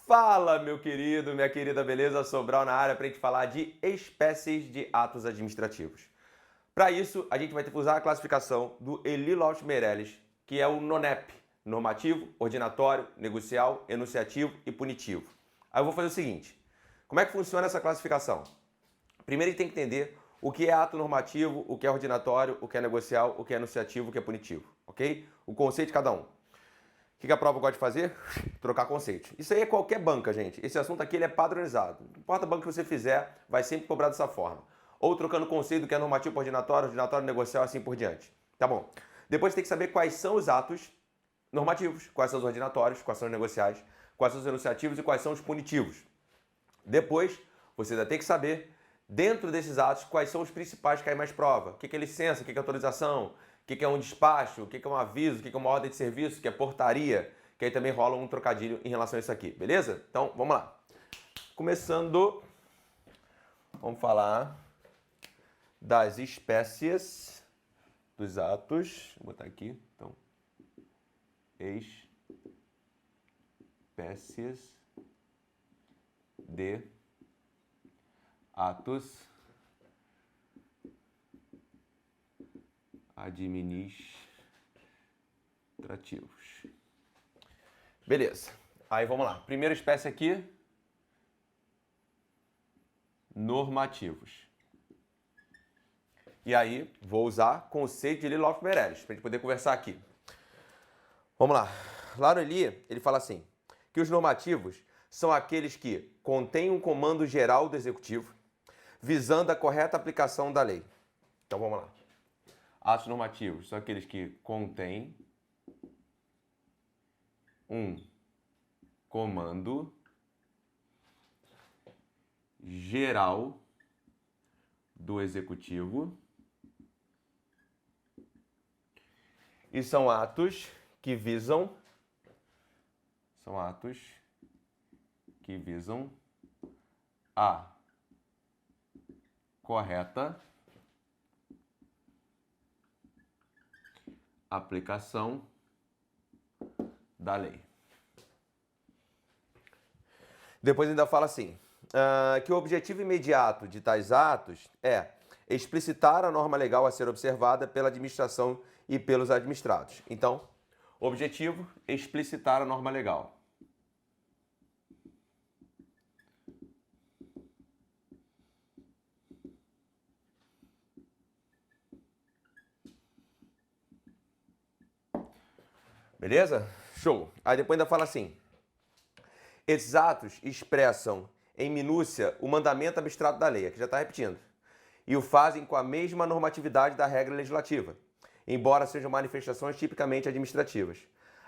Fala, meu querido, minha querida, beleza? Sobral na área para a gente falar de espécies de atos administrativos. Para isso, a gente vai ter que usar a classificação do Elie Lopes Meirelles, que é o NONEP, normativo, ordinatório, negocial, enunciativo e punitivo. Aí eu vou fazer o seguinte, como é que funciona essa classificação? Primeiro a gente tem que entender o que é ato normativo, o que é ordinatório, o que é negocial, o que é enunciativo, o que é punitivo, ok? O conceito de cada um. O que a prova gosta de fazer? Trocar conceito. Isso aí é qualquer banca, gente. Esse assunto aqui ele é padronizado. Não importa a banca que você fizer, vai sempre cobrar dessa forma. Ou trocando conceito que é normativo, ordinatório, negocial, assim por diante. Tá bom. Depois você tem que saber quais são os atos normativos, quais são os ordinatórios, quais são os negociais, quais são os enunciativos e quais são os punitivos. Depois, você ainda tem que saber, dentro desses atos, quais são os principais que caem mais prova. O que é licença, o que é autorização, o que é um despacho, o que é um aviso, o que é uma ordem de serviço, o que é portaria, que aí também rola um trocadilho em relação a isso aqui, beleza? Então, vamos lá. Começando, vamos falar das espécies dos atos. Vou botar aqui, então, espécies de atos administrativos. Beleza. Aí vamos lá. Primeira espécie aqui, normativos. E aí vou usar conceito de Elie Lopes Meirelles para a gente poder conversar aqui. Vamos lá. Lá no Elie, ele fala assim, que os normativos são aqueles que contêm um comando geral do executivo, visando a correta aplicação da lei. Então vamos lá. Atos normativos são aqueles que contêm um comando geral do executivo e são atos que visam a correta aplicação da lei. Depois ainda fala assim, que o objetivo imediato de tais atos é explicitar a norma legal a ser observada pela administração e pelos administrados. Então, objetivo, explicitar a norma legal. Beleza? Show. Aí depois ainda fala assim, esses atos expressam em minúcia o mandamento abstrato da lei, aqui já está repetindo, e o fazem com a mesma normatividade da regra legislativa, embora sejam manifestações tipicamente administrativas.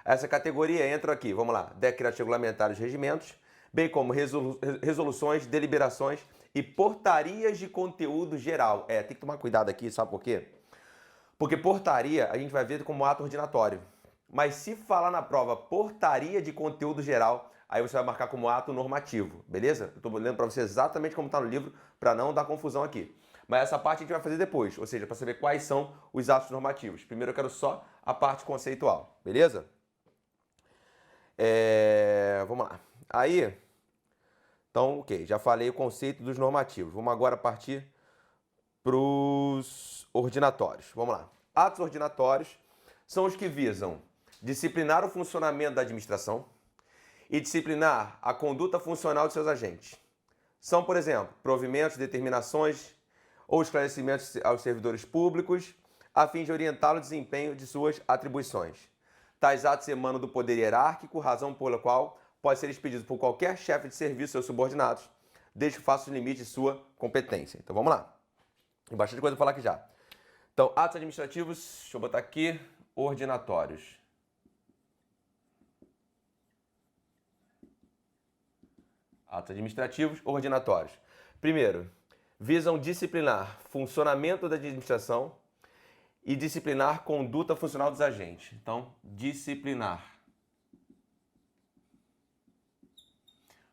Essa categoria entra aqui, vamos lá, decretos regulamentares e regimentos, bem como resoluções, deliberações e portarias de conteúdo geral. Tem que tomar cuidado aqui, sabe por quê? Porque portaria a gente vai ver como ato ordinatório. Mas se falar na prova portaria de conteúdo geral, aí você vai marcar como ato normativo, beleza? Eu estou lendo para você exatamente como está no livro, para não dar confusão aqui. Mas essa parte a gente vai fazer depois, ou seja, para saber quais são os atos normativos. Primeiro eu quero só a parte conceitual, beleza? Vamos lá. Aí, então, ok, já falei o conceito dos normativos. Vamos agora partir para os ordinatórios. Vamos lá. Atos ordinatórios são os que visam disciplinar o funcionamento da administração e disciplinar a conduta funcional de seus agentes. São, por exemplo, provimentos, determinações ou esclarecimentos aos servidores públicos, a fim de orientar o desempenho de suas atribuições. Tais atos emanam do poder hierárquico, razão pela qual pode ser expedido por qualquer chefe de serviço seus subordinados, desde que faça o limite de sua competência. Então vamos lá. Tem bastante coisa para falar aqui já. Então, atos administrativos, deixa eu botar aqui, ordinatórios. Atos administrativos ordinatórios. Primeiro, visam disciplinar funcionamento da administração e disciplinar conduta funcional dos agentes. Então, disciplinar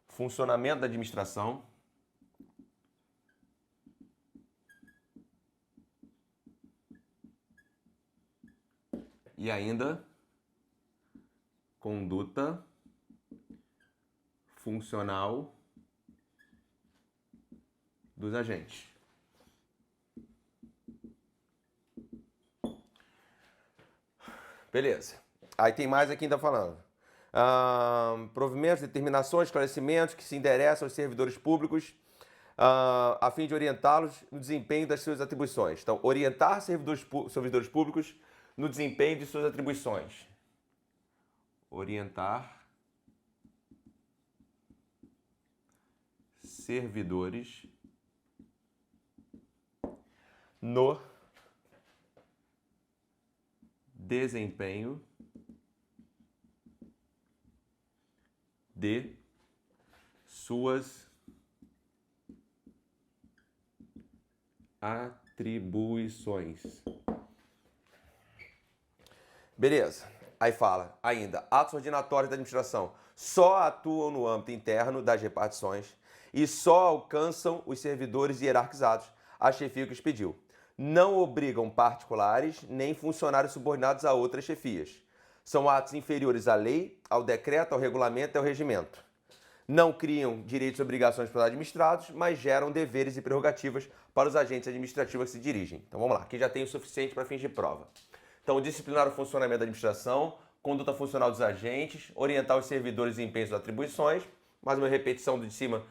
funcionamento da administração e ainda conduta funcional dos agentes. Beleza. Aí tem mais aqui ainda falando. Provimentos, determinações, esclarecimentos que se endereçam aos servidores públicos a fim de orientá-los no desempenho das suas atribuições. Então, orientar servidores públicos no desempenho de suas atribuições. Orientar servidores no desempenho de suas atribuições. Beleza. Aí fala ainda, atos ordinatórios da administração só atuam no âmbito interno das repartições e só alcançam os servidores hierarquizados a chefia que os pediu. Não obrigam particulares nem funcionários subordinados a outras chefias. São atos inferiores à lei, ao decreto, ao regulamento e ao regimento. Não criam direitos e obrigações para os administrados, mas geram deveres e prerrogativas para os agentes administrativos que se dirigem. Então vamos lá, aqui já tem o suficiente para fins de prova. Então, disciplinar o funcionamento da administração, conduta funcional dos agentes, orientar os servidores em empenhos e atribuições, mais uma repetição do de cima,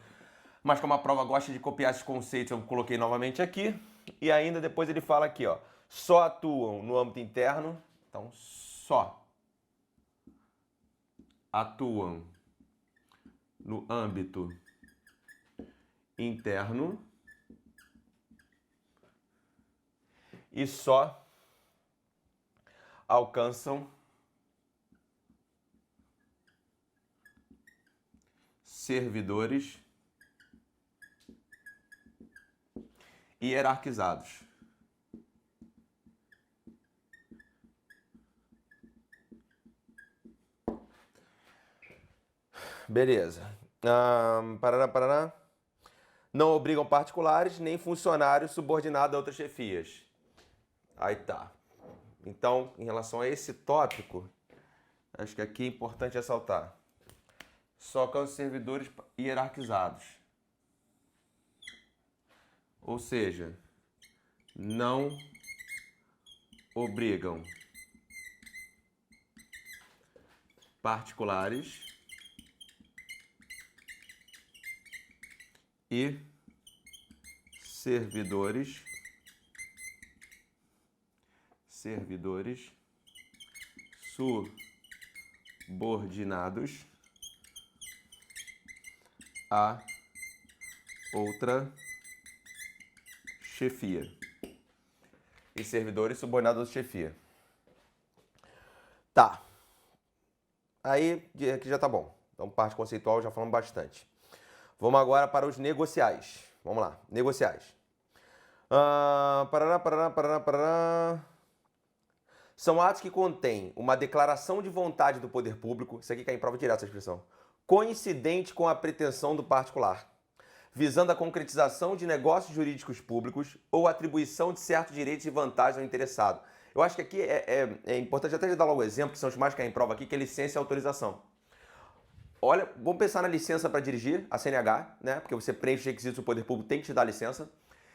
mas como a prova gosta de copiar esses conceitos, eu coloquei novamente aqui. E ainda depois ele fala aqui, ó, só atuam no âmbito interno, então só atuam no âmbito interno e só alcançam servidores hierarquizados. Beleza. Parará. Não obrigam particulares nem funcionários subordinados a outras chefias. Aí tá. Então, em relação a esse tópico, acho que aqui é importante ressaltar. Só alcançam servidores hierarquizados. Ou seja, não obrigam particulares e servidores subordinados a outra chefia. E servidores subordinados à chefia. Tá. Aí, aqui já tá bom. Então, parte conceitual já falamos bastante. Vamos agora para os negociais. Vamos lá, negociais. São atos que contêm uma declaração de vontade do poder público, isso aqui cai em prova direta essa expressão, coincidente com a pretensão do particular, visando a concretização de negócios jurídicos públicos ou atribuição de certos direitos e vantagens ao interessado. Eu acho que aqui é importante até dar logo o exemplo, que são os mais que caem em prova aqui, que é licença e autorização. Olha, vamos pensar na licença para dirigir, a CNH, né? Porque você preenche os requisitos do poder público, tem que te dar licença.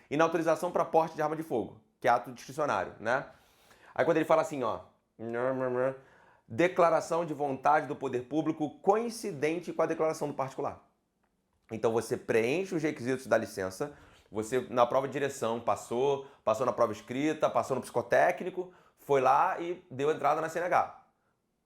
E na autorização para porte de arma de fogo, que é ato discricionário, né? Aí quando ele fala assim, ó, declaração de vontade do poder público coincidente com a declaração do particular. Então você preenche os requisitos da licença, você na prova de direção passou na prova escrita, passou no psicotécnico, foi lá e deu entrada na CNH.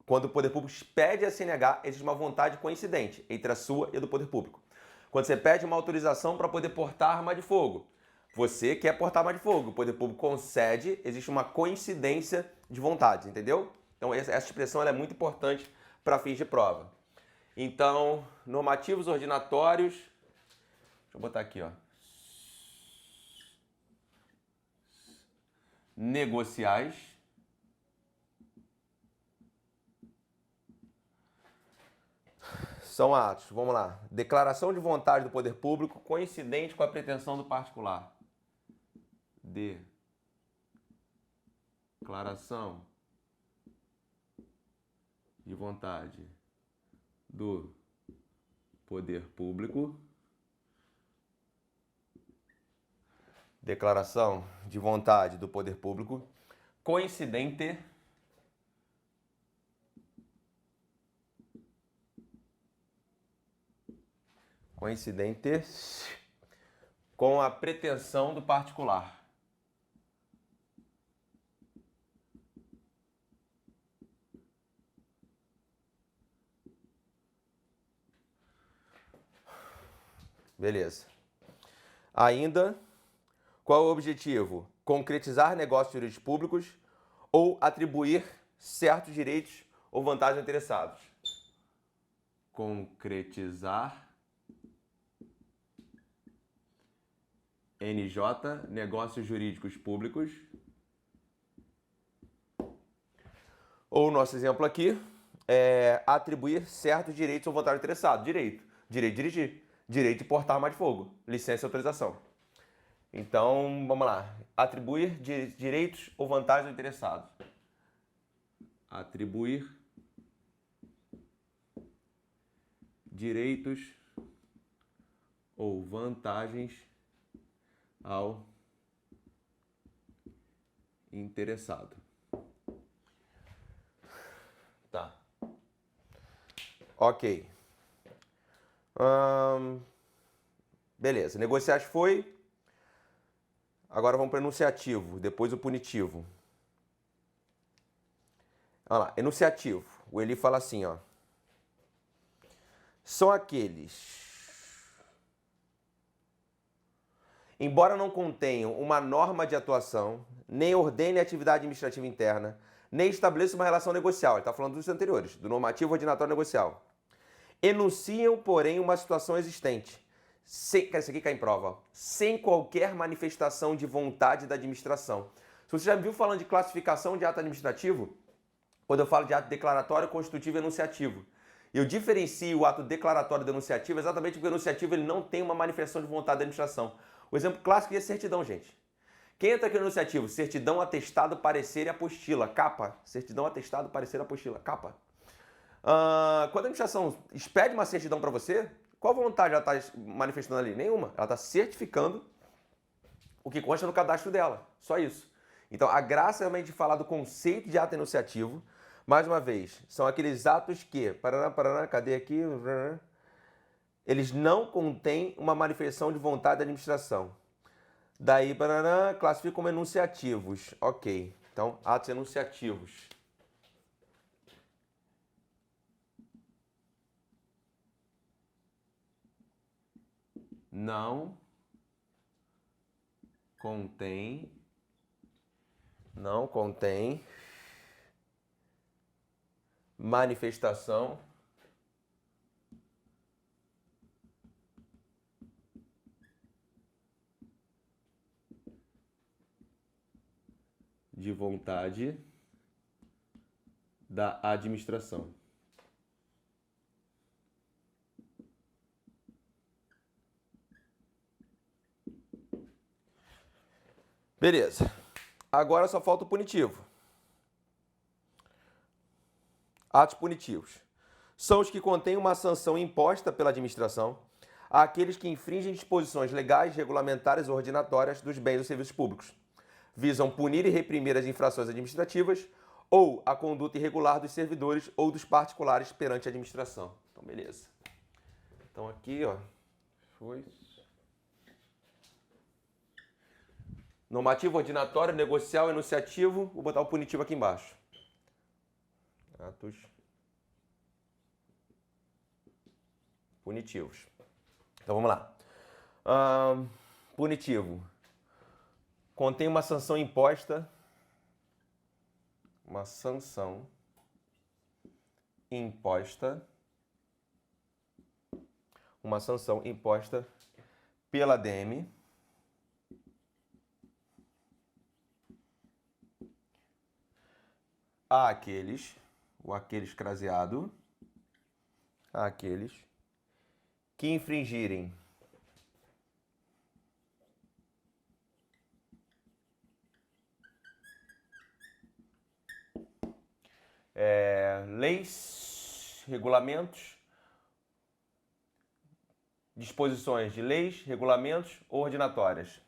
Quando o poder público pede a CNH, existe uma vontade coincidente entre a sua e a do poder público. Quando você pede uma autorização para poder portar arma de fogo, você quer portar arma de fogo, o poder público concede, existe uma coincidência de vontades, entendeu? Então essa expressão ela é muito importante para fins de prova. Então, normativos ordinatórios, deixa eu botar aqui, ó. Negociais. São atos, vamos lá. Declaração de vontade do poder público coincidente com a pretensão do particular. Declaração de vontade do poder público. Declaração de vontade do poder público coincidente com a pretensão do particular. Beleza. Ainda, qual é o objetivo? Concretizar negócios jurídicos públicos ou atribuir certos direitos ou vantagens aos interessados. Concretizar NJ, negócios jurídicos públicos. Ou nosso exemplo aqui é atribuir certos direitos ou vantagens aos interessados. Direito de dirigir, direito de portar arma de fogo, licença e autorização. Então, vamos lá. Atribuir direitos ou vantagens aos interessados. Atribuir direitos ou vantagens ao interessado. Tá. Ok. Beleza. Negociar foi. Agora vamos para o enunciativo, depois o punitivo. Olha lá, enunciativo. O Eli fala assim, ó. São aqueles, embora não contenham uma norma de atuação, nem ordene atividade administrativa interna, nem estabeleça uma relação negocial. Ele está falando dos anteriores, do normativo ordinatório negocial. Enunciam, porém, uma situação existente. Isso aqui cai em prova. Ó. Sem qualquer manifestação de vontade da administração. Se você já me viu falando de classificação de ato administrativo, quando eu falo de ato declaratório, constitutivo e enunciativo. Eu diferencio o ato declaratório do enunciativo exatamente porque o enunciativo ele não tem uma manifestação de vontade da administração. O exemplo clássico é certidão, gente. Quem entra aqui no enunciativo? Certidão, atestado, parecer e apostila. Capa. Certidão, atestado, parecer e apostila. Capa. Quando a administração expede uma certidão para você, qual vontade ela está manifestando ali? Nenhuma. Ela está certificando o que consta no cadastro dela. Só isso. Então, a graça é realmente de falar do conceito de ato enunciativo. Mais uma vez, são aqueles atos que, cadê aqui? Eles não contêm uma manifestação de vontade da administração. Daí, classifica como enunciativos. Ok. Então, atos enunciativos. Não contém manifestação de vontade da administração. Beleza. Agora só falta o punitivo. Atos punitivos. São os que contêm uma sanção imposta pela administração àqueles que infringem disposições legais, regulamentares ou ordinatórias dos bens ou serviços públicos. Visam punir e reprimir as infrações administrativas ou a conduta irregular dos servidores ou dos particulares perante a administração. Então, beleza. Então, aqui, ó, foi... Normativo, ordinatório, negocial, enunciativo. Vou botar o punitivo aqui embaixo. Atos punitivos. Então, vamos lá. Punitivo. Contém uma sanção imposta. Uma sanção imposta. Uma sanção imposta pela ADM. Aqueles craseado, aqueles que infringirem leis, regulamentos disposições de leis, regulamentos ou ordinatórias.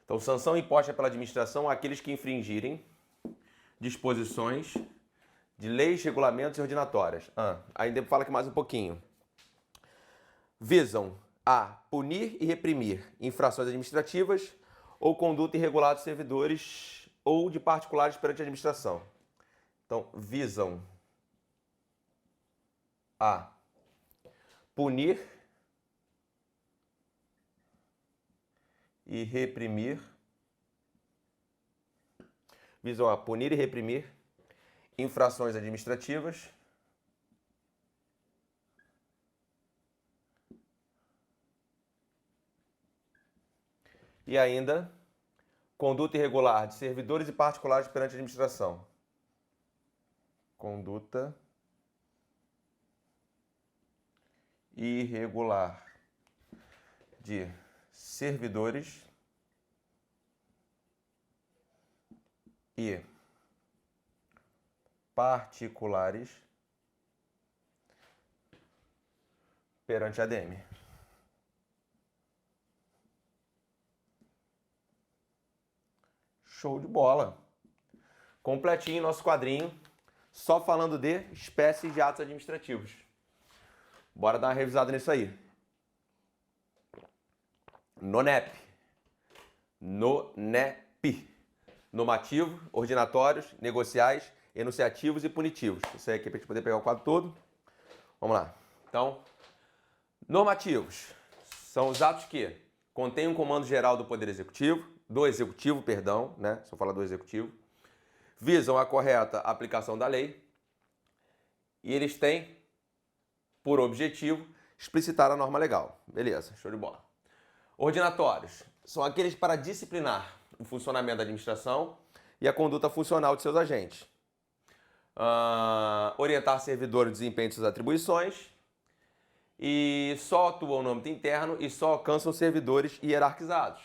Então, sanção imposta pela administração àqueles que infringirem disposições de leis, regulamentos e ordinatórias. Ainda fala aqui mais um pouquinho. Visam a punir e reprimir infrações administrativas ou conduta irregular de servidores ou de particulares perante a administração. Então, visam a punir e reprimir. Visam a punir e reprimir infrações administrativas e ainda conduta irregular de servidores e particulares perante a administração. Conduta irregular de servidores e particulares perante a ADM. Show de bola! Completinho nosso quadrinho, só falando de espécies de atos administrativos. Bora dar uma revisada nisso aí. NONEP. Normativo, ordinatórios, negociais, enunciativos e punitivos. Isso aí aqui é para a gente poder pegar o quadro todo. Vamos lá. Então, normativos são os atos que contêm um comando geral do Poder Executivo, né? Só falar do Executivo. Visam a correta aplicação da lei e eles têm por objetivo explicitar a norma legal. Beleza, show de bola. Ordinatórios são aqueles para disciplinar o funcionamento da administração e a conduta funcional de seus agentes. Orientar servidores no desempenho de suas atribuições e só atuam no âmbito interno e só alcançam servidores hierarquizados.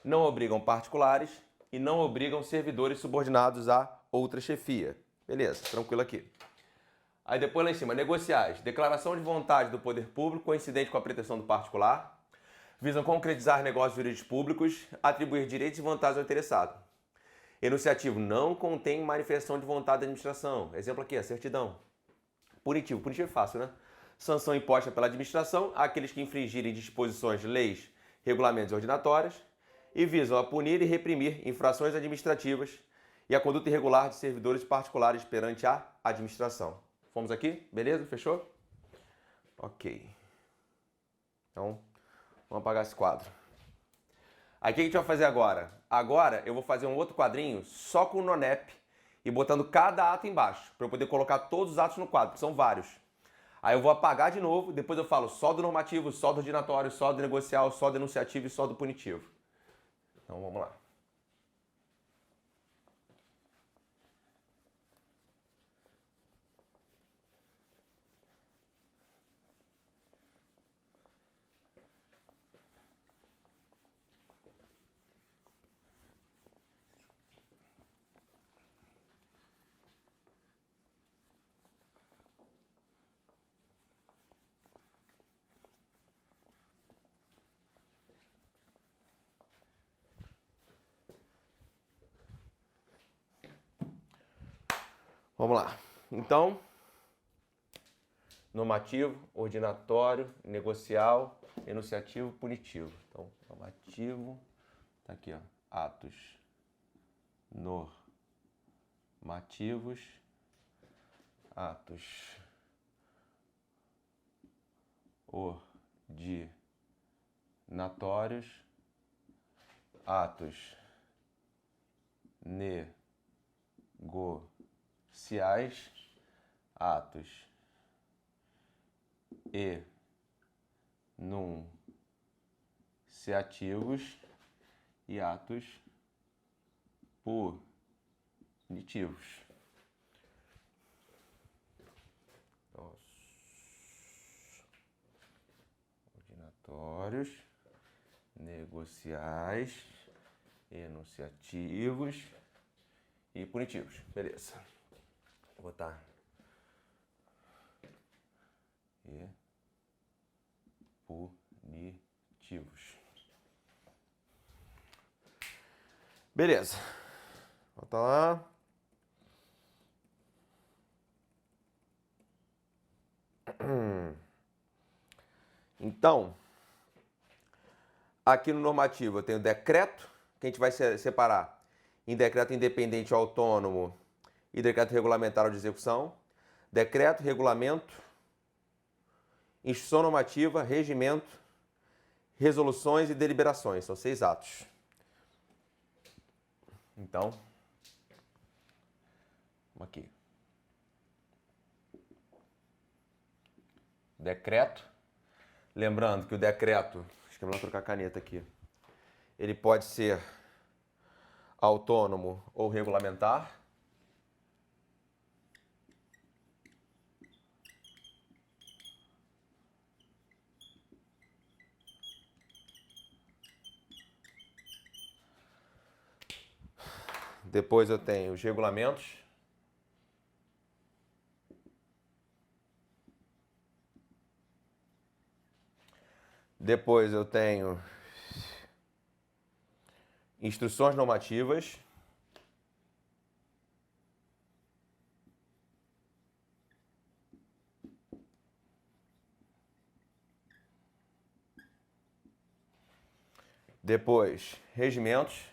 Não obrigam particulares e não obrigam servidores subordinados a outra chefia. Beleza, tranquilo aqui. Aí depois lá em cima, negociais. Declaração de vontade do poder público coincidente com a pretensão do particular. Visam concretizar negócios jurídicos públicos, atribuir direitos e vantagens ao interessado. Enunciativo não contém manifestação de vontade da administração. Exemplo aqui, a certidão. Punitivo é fácil, né? Sanção imposta pela administração àqueles que infringirem disposições de leis, regulamentos e ordinatórias e visam a punir e reprimir infrações administrativas e a conduta irregular de servidores particulares perante a administração. Fomos aqui? Beleza? Fechou? Ok. Então, vamos apagar esse quadro. Aí o que a gente vai fazer agora? Agora eu vou fazer um outro quadrinho só com o NONEP e botando cada ato embaixo, para eu poder colocar todos os atos no quadro, que são vários. Aí eu vou apagar de novo, depois eu falo só do normativo, só do ordinatório, só do negocial, só do enunciativo e só do punitivo. Então vamos lá. Vamos lá. Então, normativo, ordinatório, negocial, enunciativo, punitivo. Então, normativo, tá aqui, ó, atos normativos, atos ordinatórios, atos negociais, atos enunciativos e atos punitivos. punitivos. Ordinatórios, negociais, enunciativos e punitivos. Beleza. Vou botar e punitivos. Beleza. Volta lá. Então, aqui no normativo eu tenho decreto, que a gente vai separar em decreto independente ou autônomo e decreto regulamentar ou de execução. Decreto, regulamento, instrução normativa, regimento, resoluções e deliberações. São 6 atos. Então, vamos aqui. Decreto. Lembrando que o decreto, acho que é melhor trocar a caneta aqui, ele pode ser autônomo ou regulamentar. Depois eu tenho os regulamentos. Depois eu tenho instruções normativas. Depois, regimentos.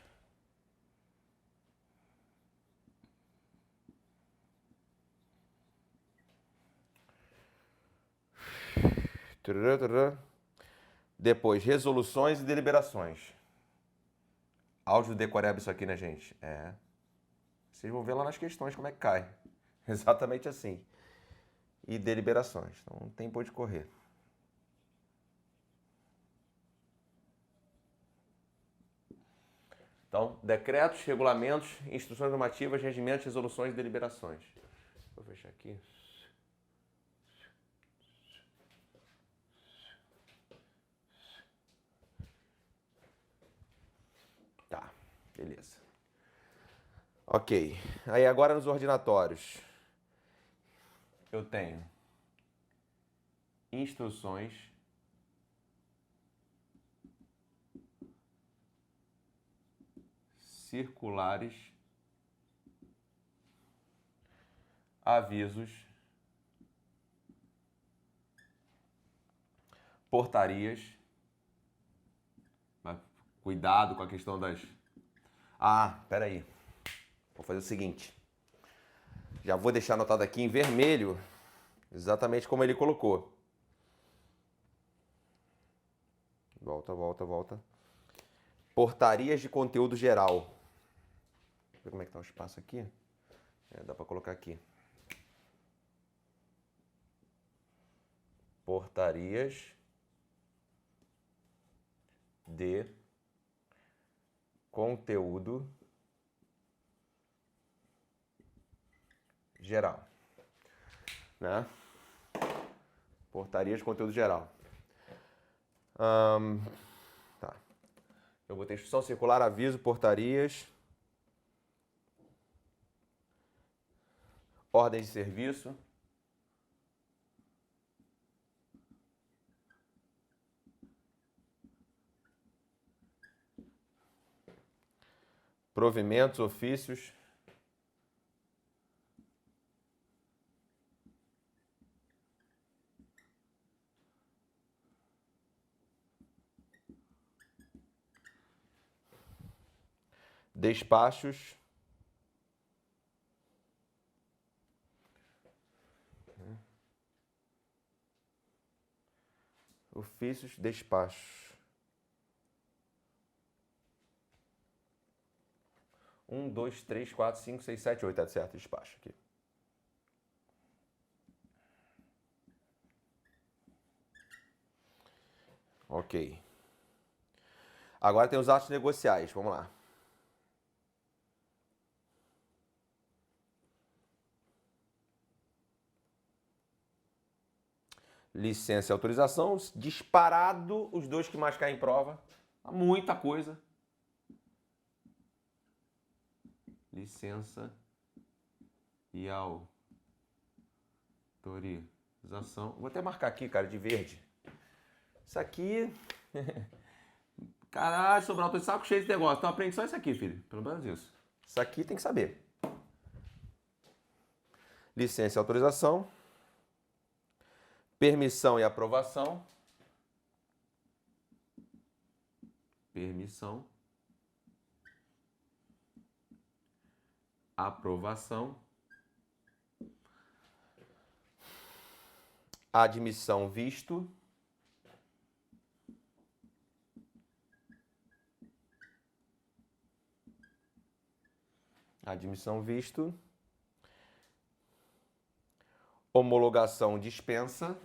Depois, resoluções e deliberações. Áudio decoreba isso aqui, né, gente? É. Vocês vão ver lá nas questões como é que cai. Exatamente assim. E deliberações. Então, não tem por onde correr. Então, decretos, regulamentos, instruções normativas, regimentos, resoluções e deliberações. Vou fechar aqui. Tá, beleza. Ok. Aí agora nos ordinatórios. Eu tenho instruções, circulares, avisos, portarias. Mas cuidado com a questão das... Ah, peraí. Vou fazer o seguinte. Já vou deixar anotado aqui em vermelho, exatamente como ele colocou. Volta, volta, volta. Portarias de conteúdo geral. Deixa eu ver como é que tá o espaço aqui. Dá para colocar aqui. Portarias de conteúdo geral, né? Portarias de conteúdo geral. Tá. Eu botei instrução circular, aviso, portarias, ordem de serviço, provimentos, ofícios, despachos, ofícios, despachos. 1, 2, 3, 4, 5, 6, 7, 8, tá certo, despacho aqui. Ok. Agora tem os atos negociais, vamos lá. licença e autorização, disparado, os dois que mais caem em prova. Muita coisa. Licença e autorização. Vou até marcar aqui, cara, de verde. Isso aqui... Caralho, Sobral, tô de saco cheio de negócio. Então aprende só isso aqui, filho. Pelo menos isso. Isso aqui tem que saber. Licença e autorização. Permissão e aprovação. Permissão. Aprovação. Admissão visto. Admissão visto. Homologação dispensa.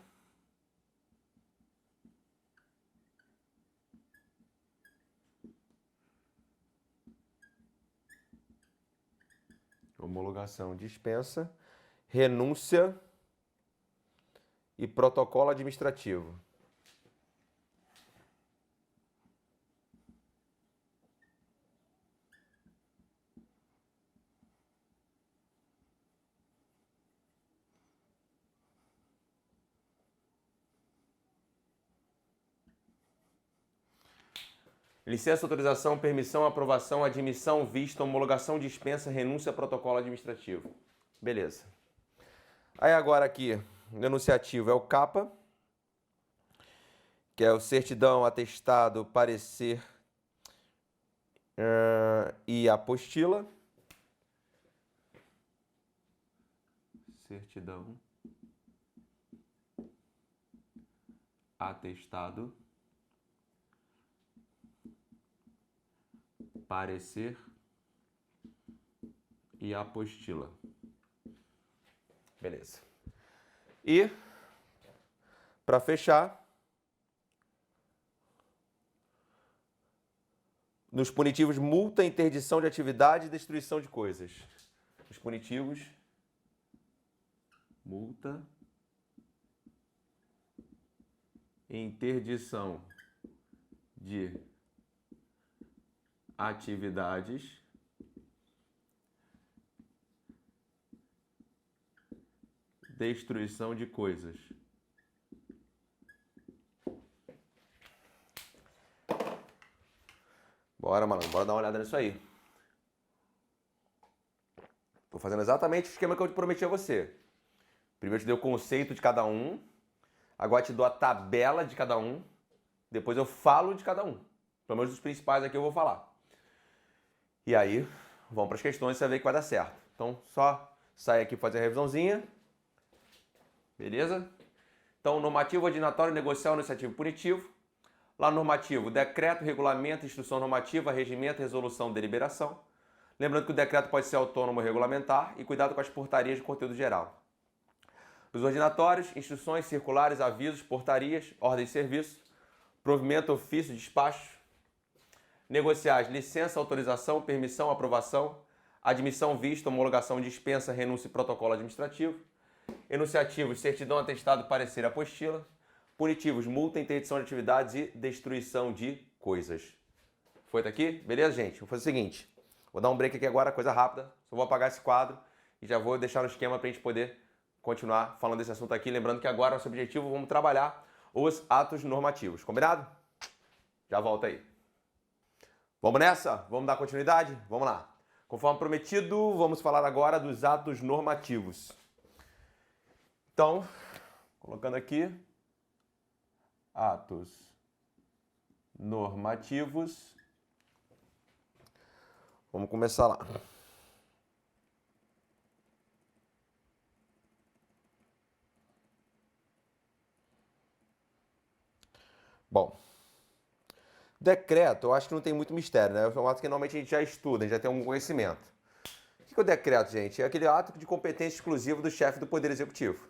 Homologação dispensa. Renúncia e protocolo administrativo. Licença, autorização, permissão, aprovação, admissão, vista, homologação, dispensa, renúncia, protocolo administrativo. Beleza. Aí agora aqui, no enunciativo é o CAPA, que é o certidão, atestado, parecer e apostila. Certidão, atestado, parecer e apostila. Beleza. E, para fechar, nos punitivos, multa, interdição de atividade e destruição de coisas. Os punitivos, multa, interdição de atividades destruição de coisas. Bora, malandro, bora dar uma olhada nisso aí. Tô fazendo exatamente o esquema que eu prometi a você. Primeiro eu te dei o conceito de cada um, agora te dou a tabela de cada um, depois eu falo de cada um. Pelo menos os principais aqui eu vou falar. E aí, vamos para as questões e você vai ver que vai dar certo. Então, só sair aqui e fazer a revisãozinha. Beleza? Então, normativo ordinatório, negocial, iniciativo punitivo. Lá no normativo, decreto, regulamento, instrução normativa, regimento, resolução, deliberação. Lembrando que o decreto pode ser autônomo ou regulamentar e cuidado com as portarias de conteúdo geral. Nos ordinatórios, instruções, circulares, avisos, portarias, ordem de serviço, provimento, ofício, despacho. Negociais, licença, autorização, permissão, aprovação, admissão, vista, homologação, dispensa, renúncia e protocolo administrativo. Enunciativos, certidão, atestado, parecer, apostila. Punitivos, multa, interdição de atividades e destruição de coisas. Foi daqui? Beleza, gente? Vou fazer o seguinte. Vou dar um break aqui agora, coisa rápida. Só vou apagar esse quadro e já vou deixar no esquema para a gente poder continuar falando desse assunto aqui. Lembrando que agora, nosso objetivo, vamos trabalhar os atos normativos. Combinado? Já volto aí. Vamos nessa? Vamos dar continuidade? Vamos lá. Conforme prometido, vamos falar agora dos atos normativos. Então, colocando aqui, atos normativos. Vamos começar lá. Bom, decreto, eu acho que não tem muito mistério, né? É um ato que normalmente a gente já estuda, a gente já tem algum conhecimento. O que é o decreto, gente? É aquele ato de competência exclusiva do chefe do Poder Executivo.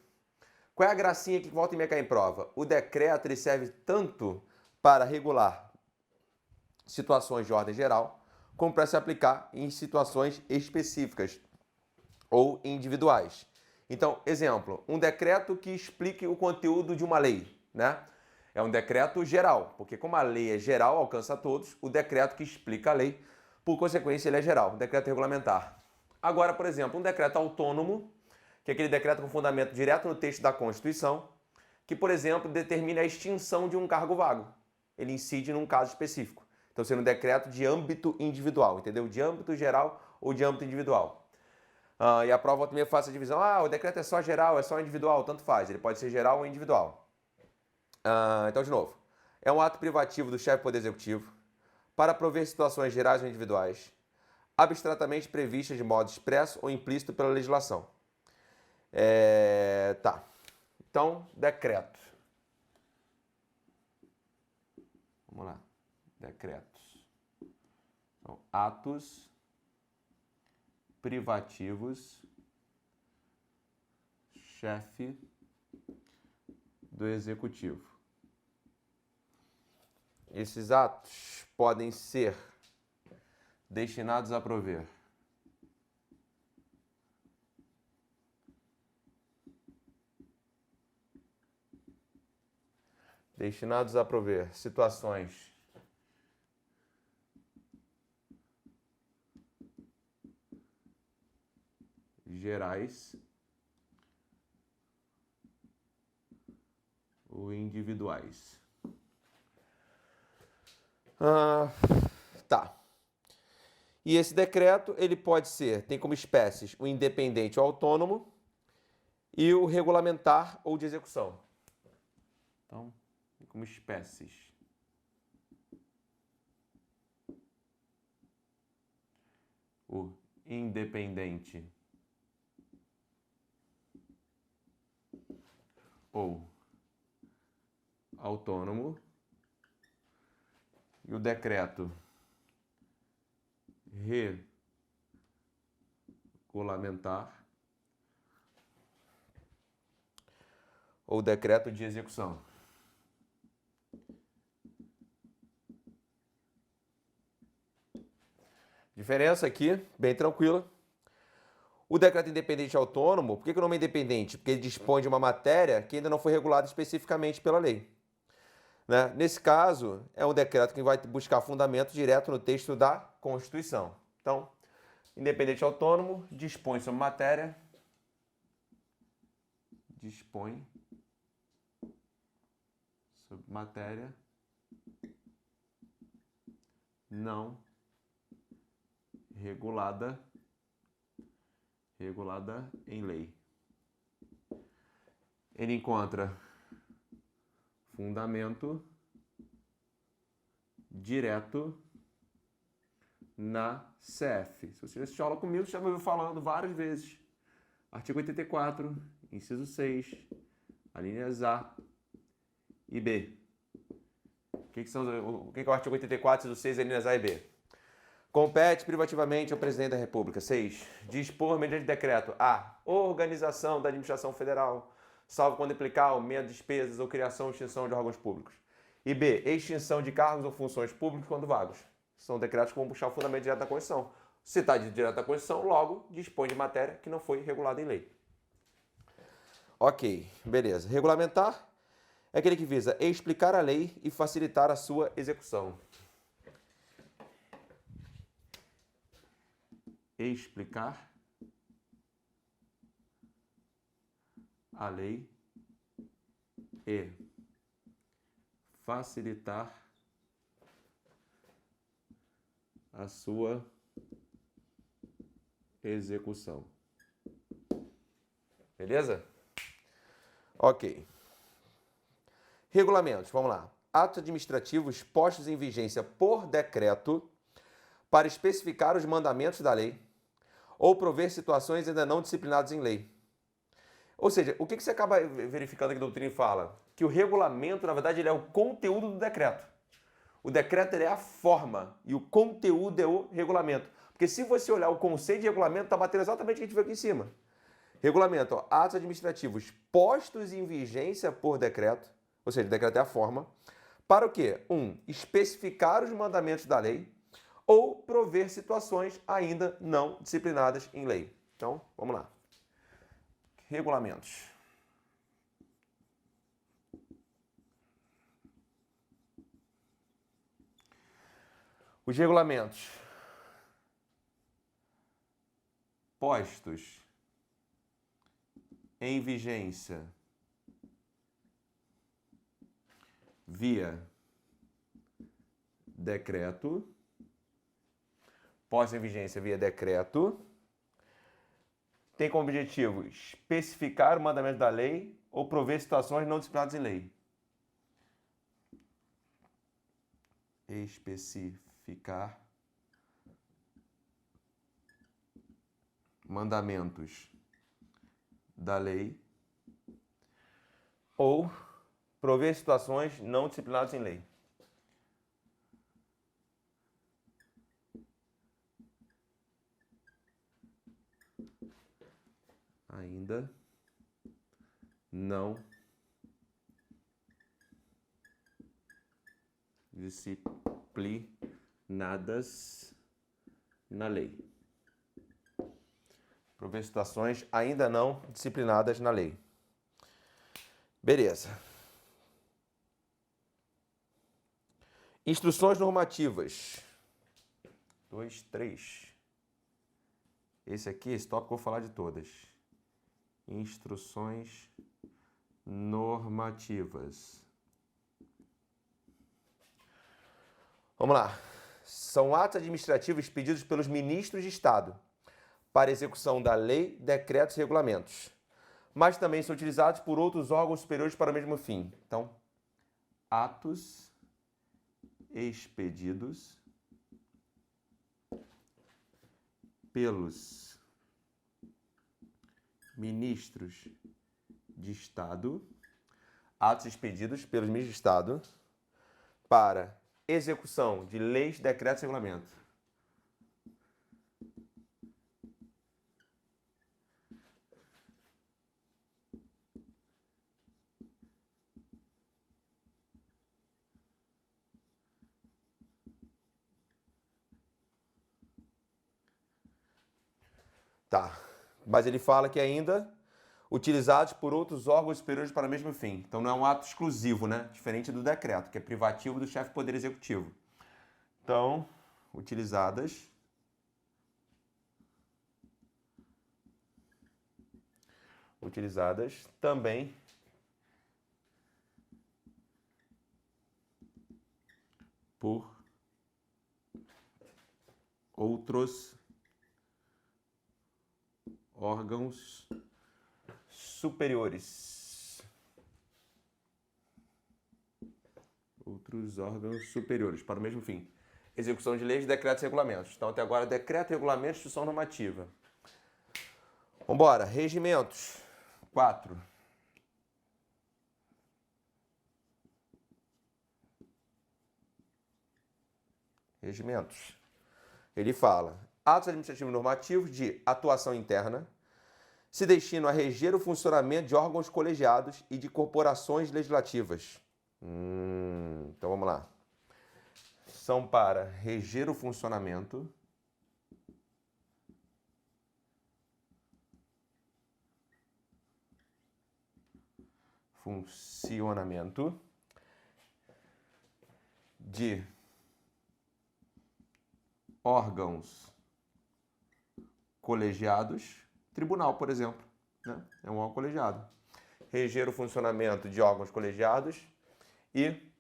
Qual é a gracinha que volta e meia cai em prova? O decreto ele serve tanto para regular situações de ordem geral, como para se aplicar em situações específicas ou individuais. Então, exemplo, um decreto que explique o conteúdo de uma lei, né? É um decreto geral, porque como a lei é geral, alcança a todos, o decreto que explica a lei, por consequência, ele é geral, um decreto regulamentar. Agora, por exemplo, um decreto autônomo, que é aquele decreto com fundamento direto no texto da Constituição, que, por exemplo, determina a extinção de um cargo vago. Ele incide num caso específico. Então, sendo um decreto de âmbito individual, entendeu? De âmbito geral ou de âmbito individual. E a prova também faz a divisão. O decreto é só geral, é só individual, tanto faz. Ele pode ser geral ou individual. Então, de novo, é um ato privativo do chefe do Poder Executivo para prover situações gerais ou individuais, abstratamente previstas de modo expresso ou implícito pela legislação. Tá. Então, decreto. Vamos lá. Decretos. Então, atos privativos, chefe do Executivo. Esses atos podem ser destinados a prover situações gerais ou individuais. Tá. E esse decreto, ele pode ser, tem como espécies o independente ou autônomo e o regulamentar ou de execução. Então, tem como espécies o independente ou autônomo e o decreto regulamentar ou decreto de execução. Diferença aqui, bem tranquila. O decreto independente autônomo, por que o nome é independente? Porque ele dispõe de uma matéria que ainda não foi regulada especificamente pela lei. Né? Nesse caso, é um decreto que vai buscar fundamento direto no texto da Constituição. Então, independente autônomo, dispõe sobre matéria, não regulada em lei. Ele encontra fundamento direto na CF. Se você assistiu aula comigo, você já me ouviu falando várias vezes. Artigo 84, inciso 6, alíneas A e B. O que é o artigo 84, inciso 6, alíneas A e B? Compete privativamente ao presidente da República. 6. Dispor, mediante decreto, a organização da administração federal, salvo quando implicar aumento de despesas ou criação ou extinção de órgãos públicos. E B. Extinção de cargos ou funções públicas quando vagos. São decretos que vão puxar o fundamento direto da Constituição. Se está direto da Constituição, logo dispõe de matéria que não foi regulada em lei. Ok, beleza. Regulamentar é aquele que visa explicar a lei e facilitar a sua execução. Explicar a lei e facilitar a sua execução. Beleza? Ok. Regulamentos, vamos lá. Atos administrativos postos em vigência por decreto para especificar os mandamentos da lei ou prover situações ainda não disciplinadas em lei. Ou seja, o que você acaba verificando que a doutrina fala? Que o regulamento, na verdade, ele é o conteúdo do decreto. O decreto ele é a forma e o conteúdo é o regulamento. Porque se você olhar o conceito de regulamento, está batendo exatamente o que a gente viu aqui em cima. Regulamento, atos administrativos postos em vigência por decreto, ou seja, o decreto é a forma, para o quê? 1. Especificar os mandamentos da lei ou prover situações ainda não disciplinadas em lei. Então, vamos lá. regulamentos. Os regulamentos postos em vigência via decreto, postos em vigência via decreto, tem como objetivo especificar o mandamento da lei ou prover situações não disciplinadas em lei. Especificar mandamentos da lei ou prover situações não disciplinadas em lei. Ainda não disciplinadas na lei. Prover situações ainda não disciplinadas na lei. Beleza. Instruções normativas. 2, 3. Esse tópico eu vou falar de todas. Instruções normativas. Vamos lá. São atos administrativos expedidos pelos ministros de Estado para execução da lei, decretos e regulamentos, mas também são utilizados por outros órgãos superiores para o mesmo fim. Então, atos expedidos pelos ministros de Estado, atos expedidos pelos ministros de Estado para execução de leis, decretos e regulamentos. Tá, mas ele fala que ainda utilizados por outros órgãos superiores para o mesmo fim. Então não é um ato exclusivo, né? Diferente do decreto, que é privativo do chefe do Poder Executivo. Então, utilizadas também por outros órgãos superiores. Outros órgãos superiores, para o mesmo fim. Execução de leis, decretos e regulamentos. Então, até agora, decreto, regulamento, instrução normativa. Vamos embora. Regimentos. 4. Regimentos. Ele fala: atos administrativos normativos de atuação interna se destinam a reger o funcionamento de órgãos colegiados e de corporações legislativas. Então vamos lá. São para reger o funcionamento de órgãos colegiados, tribunal, por exemplo, né? É um órgão colegiado. Reger o funcionamento de órgãos colegiados e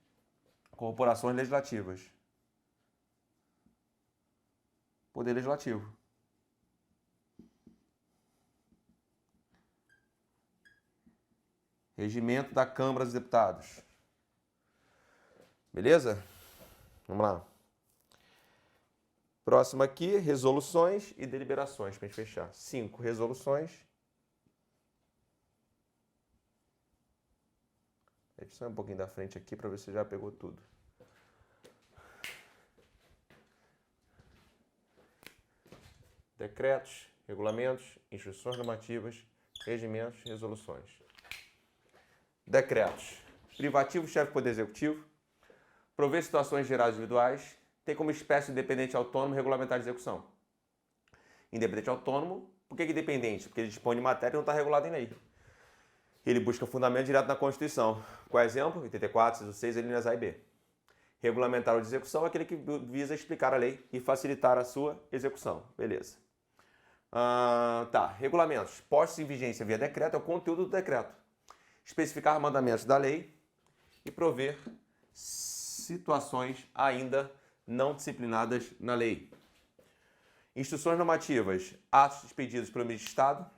corporações legislativas. Poder Legislativo. Regimento da Câmara dos Deputados. Beleza? Vamos lá. Próximo aqui, resoluções e deliberações, para a gente fechar. 5 resoluções. Deixa eu só um pouquinho da frente aqui para ver se já pegou tudo. Decretos, regulamentos, instruções normativas, regimentos, resoluções. Decretos. Privativo, chefe do Poder Executivo. Prover situações gerais individuais. Tem como espécie independente autônomo regulamentar de execução. Independente autônomo Por que independente? Porque ele dispõe de matéria e não está regulado em lei. Ele busca fundamento direto na Constituição. Qual é o exemplo? 84, inciso 6, alíneas A e B. Regulamentar o de execução é aquele que visa explicar a lei e facilitar a sua execução. Beleza. Regulamentos. Postos em vigência via decreto é o conteúdo do decreto. Especificar mandamentos da lei e prover situações ainda não disciplinadas na lei. Instruções normativas. Atos expedidos pelo ministro de Estado.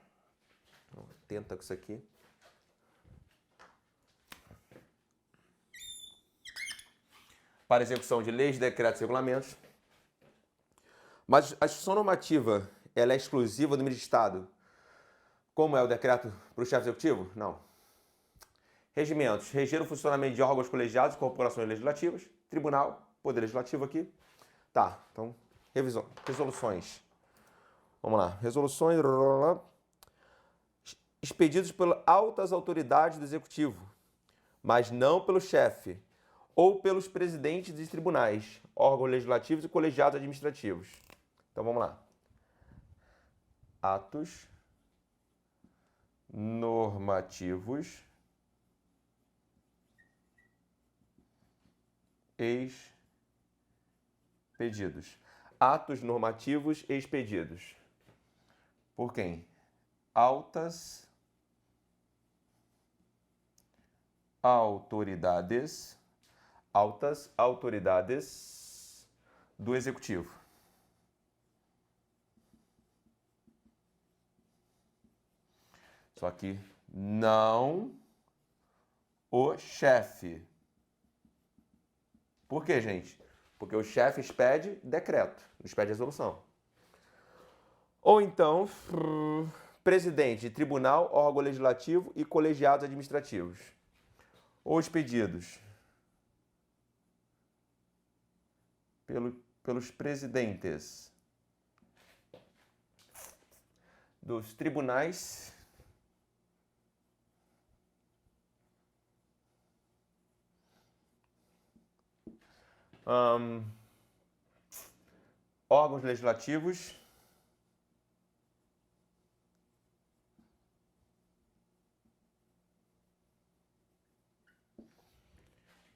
Tenta com isso aqui. Para execução de leis, decretos e regulamentos. Mas a instrução normativa, ela é exclusiva do ministro de Estado, como é o decreto para o chefe executivo? Não. Regimentos. Reger o funcionamento de órgãos colegiados, corporações legislativas, tribunal, poder legislativo aqui. Tá, então, revisão. Resoluções. Vamos lá. Resoluções expedidos pelas altas autoridades do executivo, mas não pelo chefe, ou pelos presidentes de tribunais, órgãos legislativos e colegiados administrativos. Então, vamos lá. Atos normativos expedidos. Atos normativos expedidos. Por quem? Altas autoridades do Executivo. Só que não o chefe. Por quê, gente? Porque o chefe expede decreto, não expede resolução. Ou então, presidente de tribunal, órgão legislativo e colegiados administrativos. Ou expedidos pelos presidentes dos tribunais órgãos legislativos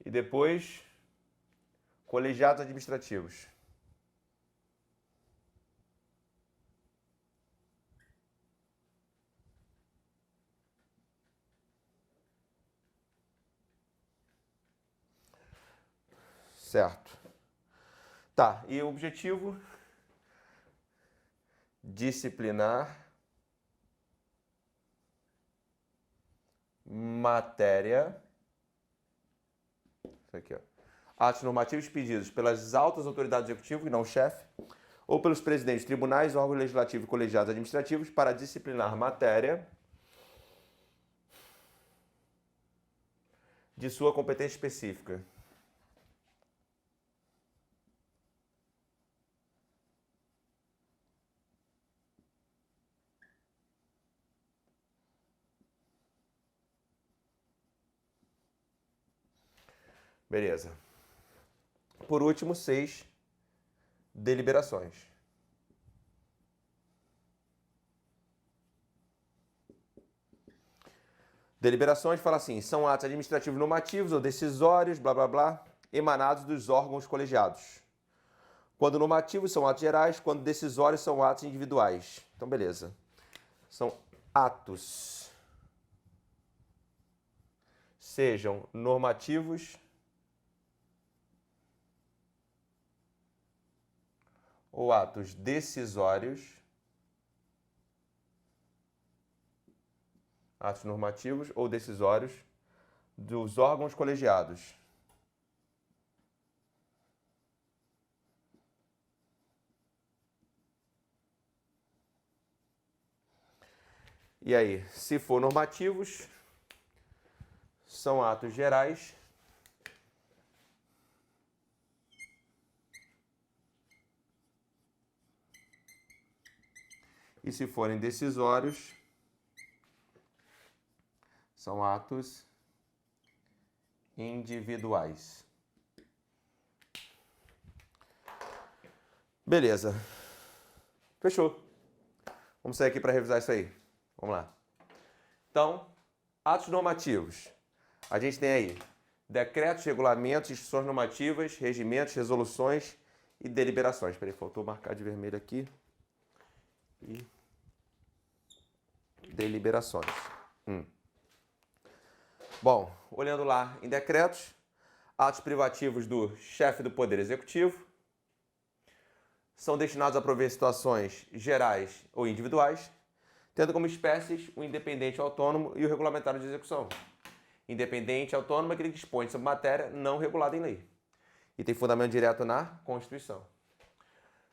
e depois colegiados administrativos. Certo. Tá, e o objetivo? Disciplinar matéria. Isso aqui, ó. Atos normativos pedidos pelas altas autoridades executivas, e não o chefe, ou pelos presidentes de tribunais, órgãos legislativos e colegiados administrativos para disciplinar matéria de sua competência específica. Beleza. Por último, 6, deliberações. Deliberações fala assim, são atos administrativos normativos ou decisórios, blá blá blá, emanados dos órgãos colegiados. Quando normativos são atos gerais, quando decisórios são atos individuais. Então, beleza. São atos, sejam normativos ou atos decisórios, atos normativos ou decisórios dos órgãos colegiados. E aí, se for normativos, são atos gerais e se forem decisórios, são atos individuais. Beleza. Fechou. Vamos sair aqui para revisar isso aí. Vamos lá. Então, atos normativos. A gente tem aí decretos, regulamentos, instruções normativas, regimentos, resoluções e deliberações. Espera aí, faltou marcar de vermelho aqui. E deliberações. Bom, olhando lá em decretos, atos privativos do chefe do Poder Executivo são destinados a prover situações gerais ou individuais, tendo como espécies o independente autônomo e o regulamentário de execução. Independente autônomo é aquele que dispõe sobre matéria não regulada em lei e tem fundamento direto na Constituição.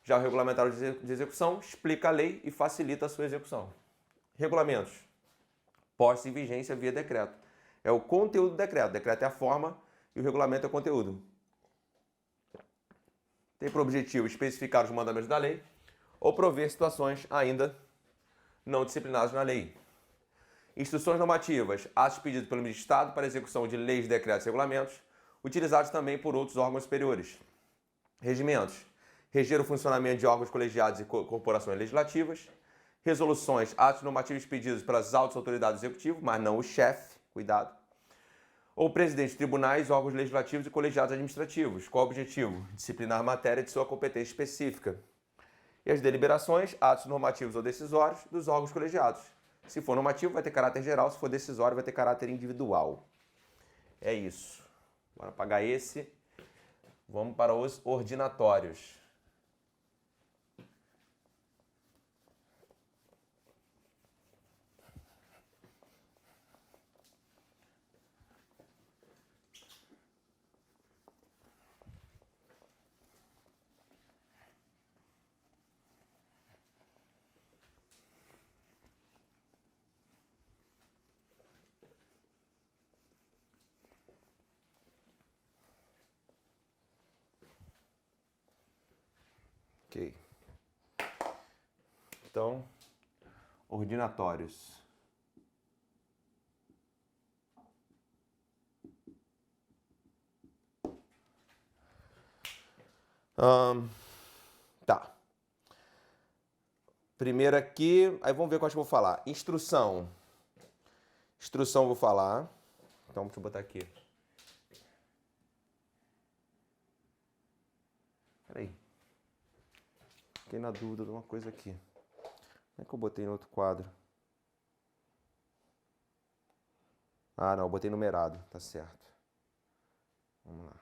Já o regulamentário de execução explica a lei e facilita a sua execução. Regulamentos. Posse em vigência via decreto. É o conteúdo do decreto. O decreto é a forma e o regulamento é o conteúdo. Tem por objetivo especificar os mandamentos da lei ou prover situações ainda não disciplinadas na lei. Instruções normativas, atos pedidos pelo Ministro de Estado para execução de leis, decretos e regulamentos, utilizados também por outros órgãos superiores. Regimentos, reger o funcionamento de órgãos colegiados e corporações legislativas. Resoluções, atos normativos pedidos pelas altas autoridades executivas, mas não o chefe, cuidado. Ou presidente de tribunais, órgãos legislativos e colegiados administrativos. Qual o objetivo? Disciplinar a matéria de sua competência específica. E as deliberações, atos normativos ou decisórios dos órgãos colegiados. Se for normativo, vai ter caráter geral. Se for decisório, vai ter caráter individual. É isso. Bora apagar esse. Vamos para os ordinatórios. Ok. Então, ordinatórios. Tá. Primeiro aqui, aí vamos ver qual que eu vou falar. Instrução. Instrução eu vou falar. Então, deixa eu botar aqui. Peraí. Fiquei na dúvida de uma coisa aqui. Como é que eu botei no outro quadro? Ah, não, eu botei numerado. Tá certo. Vamos lá.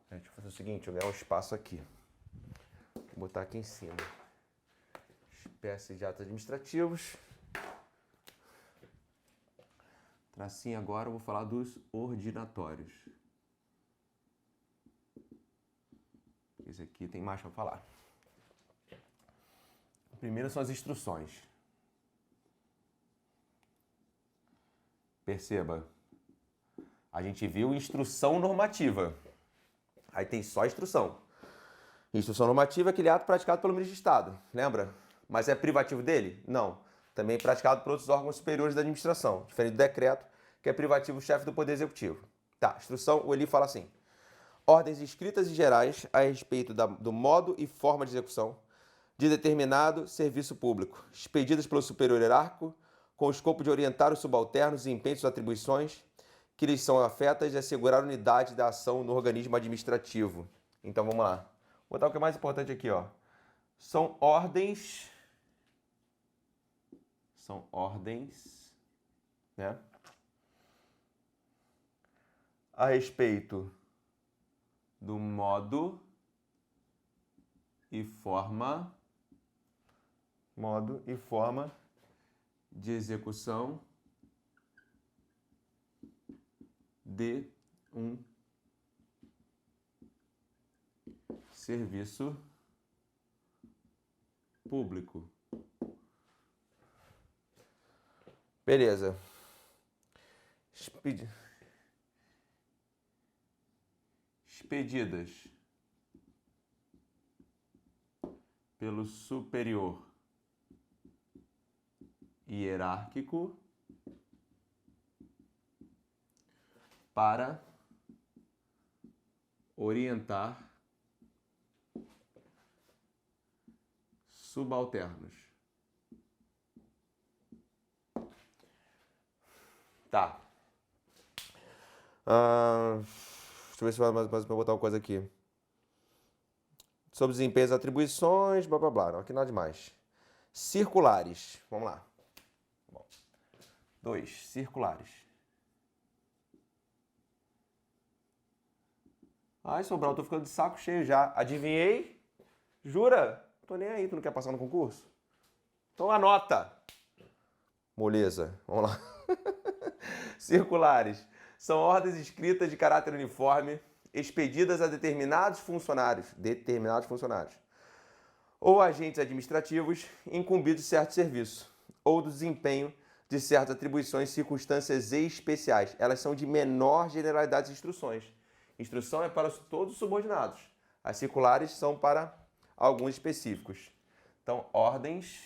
Deixa eu fazer o seguinte, eu ganhar um espaço aqui. Vou botar aqui em cima. Espécie de atos administrativos. Tracinho agora, eu vou falar dos ordinatórios. Esse aqui tem mais para falar. O primeiro são as instruções. Perceba, a gente viu instrução normativa. Aí tem só instrução. Instrução normativa é aquele ato praticado pelo Ministro de Estado, lembra? Mas é privativo dele? Não. Também é praticado por outros órgãos superiores da administração, diferente do decreto, que é privativo do chefe do Poder Executivo. Tá, instrução, o Eli fala assim: ordens escritas e gerais a respeito do modo e forma de execução de determinado serviço público, expedidas pelo superior hierárquico, com o escopo de orientar os subalternos e empenhos suas atribuições que lhes são afetas e assegurar a unidade da ação no organismo administrativo. Então vamos lá. Vou botar o que é mais importante aqui, ó. São ordens, né? A respeito do modo e forma de execução de um serviço público. Beleza. Expedidas pelo superior hierárquico para orientar subalternos. Tá. Deixa eu ver se vai mais para botar uma coisa aqui. Sobre desempenho e atribuições, blá blá blá. Não, aqui nada demais. Circulares. Vamos lá. 2. Circulares. Ai, Sobral, eu tô ficando de saco cheio já. Adivinhei? Jura? Tô nem aí, tu não quer passar no concurso? Então anota. Moleza. Vamos lá. Circulares. São ordens escritas de caráter uniforme, expedidas a determinados funcionários, ou agentes administrativos incumbidos de certo serviço, ou do desempenho de certas atribuições, circunstâncias especiais. Elas são de menor generalidade de instruções. Instrução é para todos os subordinados. As circulares são para alguns específicos. Então, ordens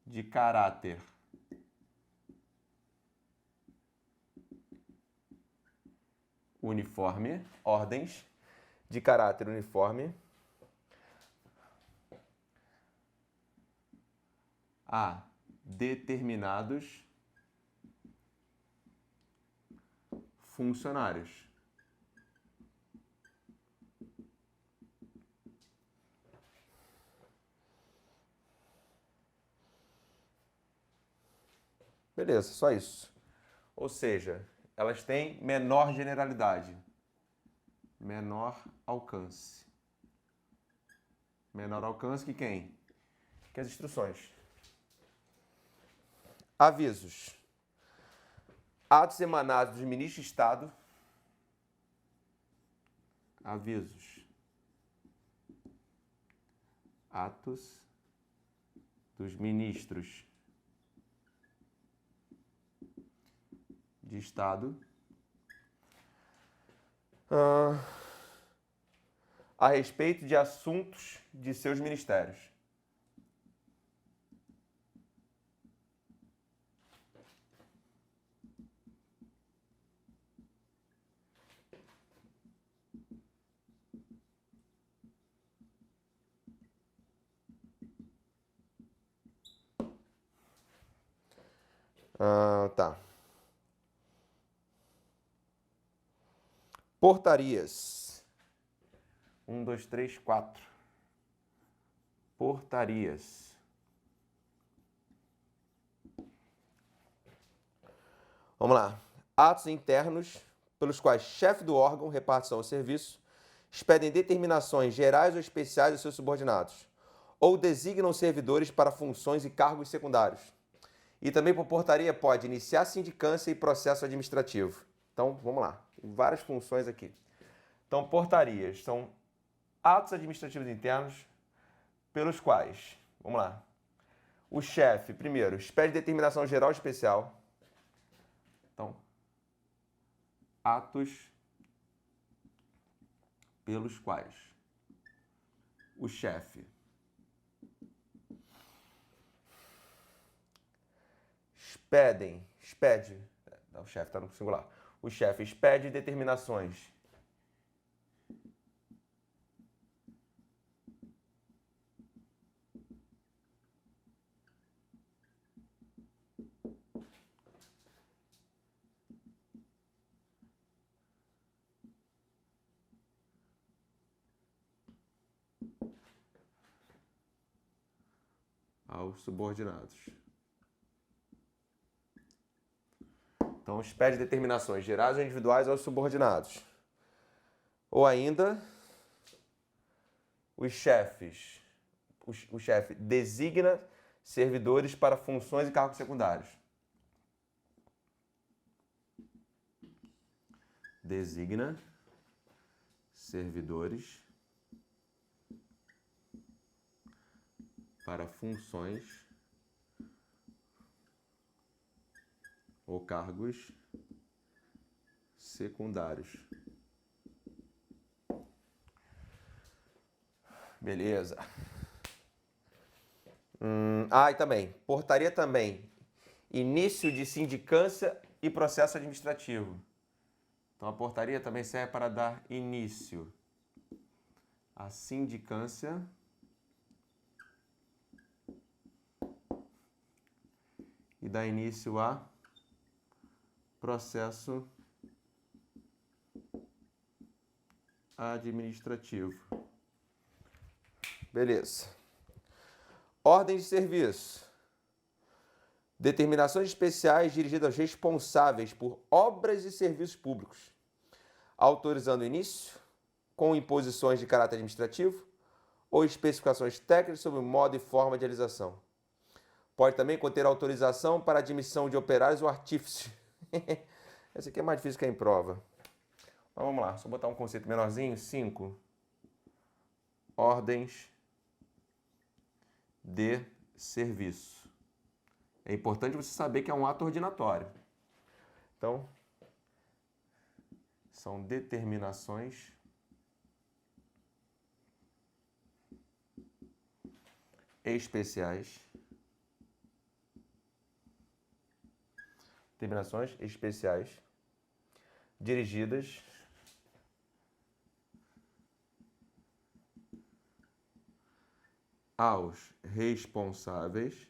de caráter uniforme, ordens de caráter uniforme a determinados funcionários. Beleza, só isso. Ou seja, elas têm menor generalidade, menor alcance. Menor alcance que quem? Que as instruções. Avisos. Atos emanados dos ministros de Estado. Avisos. Atos dos ministros de Estado a respeito de assuntos de seus ministérios. Tá. Portarias. 1, 2, 3, 4. Portarias. Vamos lá. Atos internos pelos quais chefe do órgão, repartição ou serviço, expedem determinações gerais ou especiais aos seus subordinados, ou designam servidores para funções e cargos secundários. E também por portaria pode iniciar sindicância e processo administrativo. Então, vamos lá. Tem várias funções aqui. Então, portarias são atos administrativos internos pelos quais, vamos lá, o chefe, primeiro, expede determinação geral ou especial. Então, atos pelos quais o chefe expede, o chefe está no singular, o chefe expede determinações aos subordinados. Então, expede determinações gerais ou individuais aos subordinados. Ou ainda, o chefe designa servidores para funções e cargos secundários. Designa servidores para funções ou cargos secundários. Beleza. E também, portaria também, início de sindicância e processo administrativo. Então, a portaria também serve para dar início a sindicância e dá início a processo administrativo. Beleza. Ordem de serviço. Determinações especiais dirigidas aos responsáveis por obras e serviços públicos, autorizando o início, com imposições de caráter administrativo ou especificações técnicas sobre o modo e forma de realização. Pode também conter autorização para admissão de operários ou artífices. Essa aqui é mais difícil que a em prova. Mas vamos lá, só botar um conceito menorzinho. 5. Ordens de serviço. É importante você saber que é um ato ordinatório. Então, são determinações especiais. Determinações especiais dirigidas aos responsáveis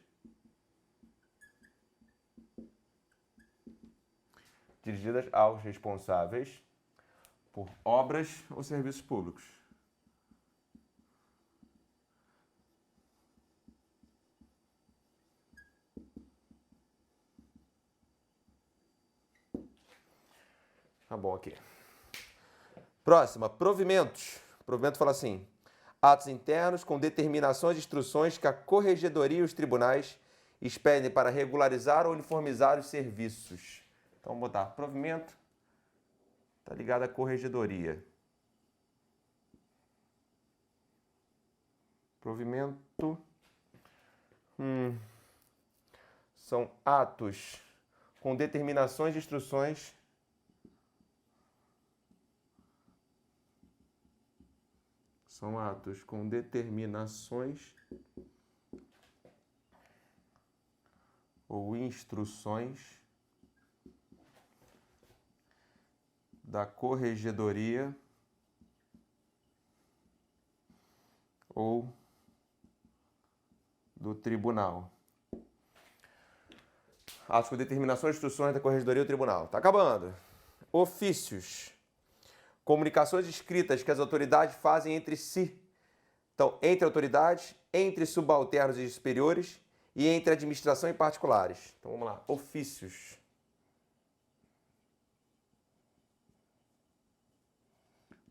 por obras ou serviços públicos. Tá bom aqui. Próxima, provimentos. Provimento fala assim: atos internos com determinações e instruções que a corregedoria e os tribunais expedem para regularizar ou uniformizar os serviços. Então, vamos botar provimento, está ligado à corregedoria. Provimento são atos com determinações e instruções ou instruções da corregedoria ou do tribunal. Atos com determinações e instruções da corregedoria ou tribunal. Tá acabando. Ofícios. Comunicações escritas que as autoridades fazem entre si. Então, entre autoridades, entre subalternos e superiores e entre administração e particulares. Então, vamos lá. Ofícios.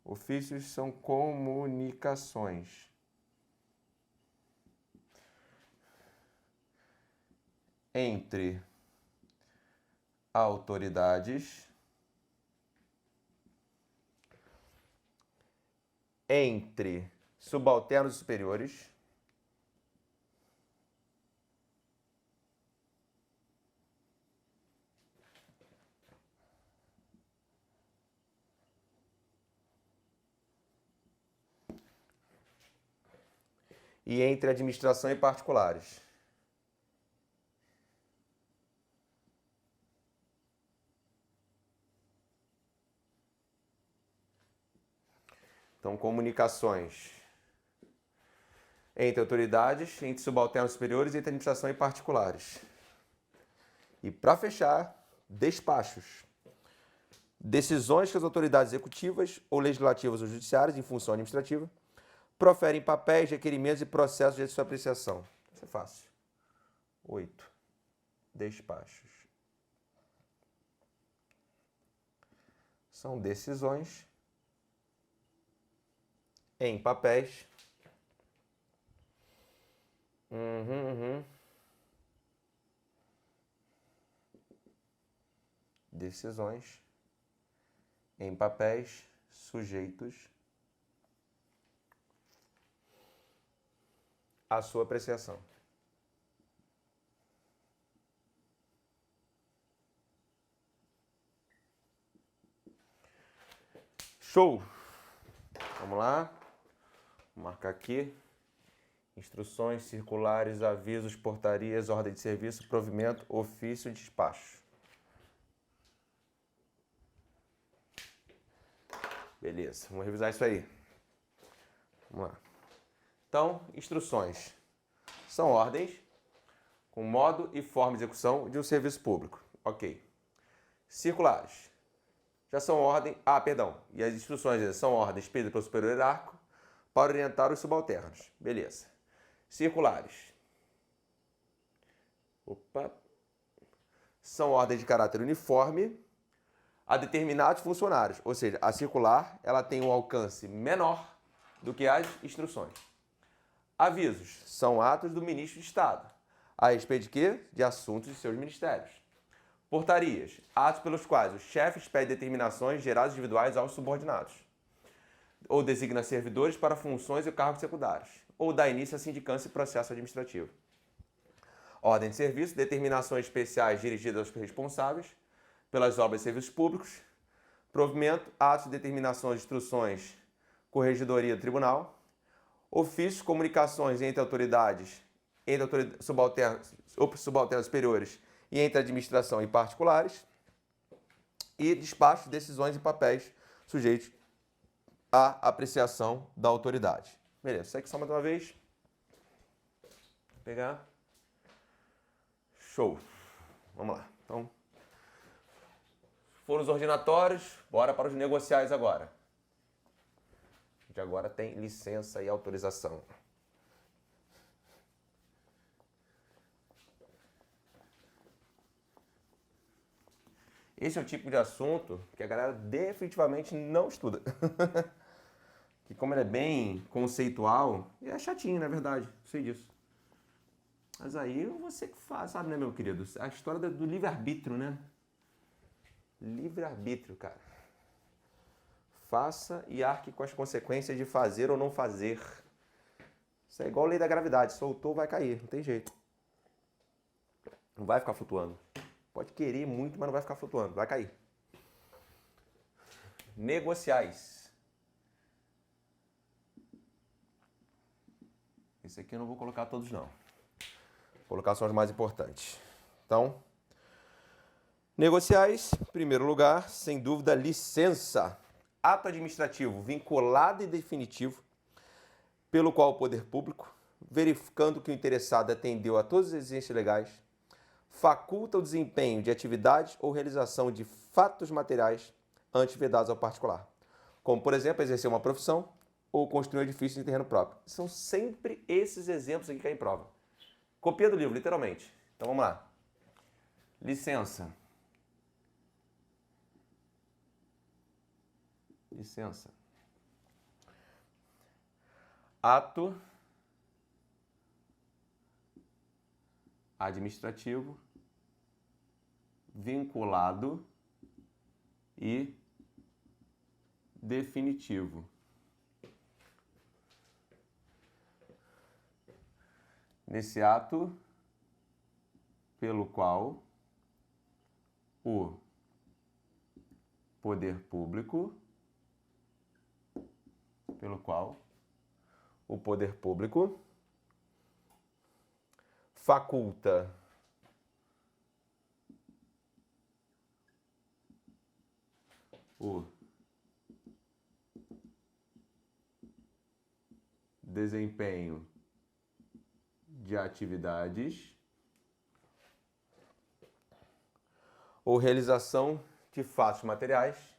Ofícios são comunicações entre autoridades, entre subalternos e superiores e entre administração e particulares. Então, comunicações entre autoridades, entre subalternos superiores e entre administração e particulares. E, para fechar, despachos. Decisões que as autoridades executivas ou legislativas ou judiciárias, em função administrativa, proferem papéis, requerimentos e processos de sua apreciação. Isso é fácil. 8. Despachos. São decisões em papéis. Decisões em papéis sujeitos à sua apreciação. Show! Vamos lá. Vou marcar aqui. Instruções, circulares, avisos, portarias, ordem de serviço, provimento, ofício e despacho. Beleza, vamos revisar isso aí. Vamos lá. Então, instruções são ordens com modo e forma de execução de um serviço público. Ok. Circulares já são ordem... E as instruções são ordens expedidas pelo superior hierárquico para orientar os subalternos. Beleza. Circulares. São ordens de caráter uniforme a determinados funcionários. Ou seja, a circular ela tem um alcance menor do que as instruções. Avisos são atos do ministro de Estado, a respeito de quê? De assuntos de seus ministérios. Portarias, atos pelos quais o chefe expede determinações geradas individuais aos subordinados, ou designa servidores para funções e cargos secundários, ou dá início à sindicância e processo administrativo. Ordem de serviço, determinações especiais dirigidas aos responsáveis pelas obras e serviços públicos. Provimento, atos de determinações, instruções, corregedoria do tribunal. Ofícios, comunicações entre autoridades subalternos superiores e entre administração e particulares. E despacho, decisões e papéis sujeitos à apreciação da autoridade. Beleza, isso aqui só mais uma vez. Vou pegar. Show. Vamos lá. Então, foram os ordinatórios, bora para os negociais agora. A gente agora tem licença e autorização. Esse é o tipo de assunto que a galera definitivamente não estuda. Que como ele é bem conceitual, é chatinho, na verdade, sei disso. Mas aí você que faz, sabe, né, meu querido? A história do livre-arbítrio, né? Livre-arbítrio, cara. Faça e arque com as consequências de fazer ou não fazer. Isso é igual a lei da gravidade. Soltou, vai cair. Não tem jeito. Não vai ficar flutuando. Pode querer muito, mas não vai ficar flutuando. Vai cair. Negociais. Esse aqui eu não vou colocar todos, não. Vou colocar só os mais importantes. Então, negociais, em primeiro lugar, sem dúvida, licença. Ato administrativo vinculado e definitivo, pelo qual o poder público, verificando que o interessado atendeu a todas as exigências legais, faculta o desempenho de atividades ou realização de fatos materiais antes vedados ao particular, como, por exemplo, exercer uma profissão ou construir um edifício em terreno próprio. São sempre esses exemplos aqui que caem em prova. Copia do livro, literalmente. Então, vamos lá. Licença. Licença. Ato administrativo vinculado e definitivo. Nesse ato, pelo qual o poder público, faculta o desempenho de atividades ou realização de fatos materiais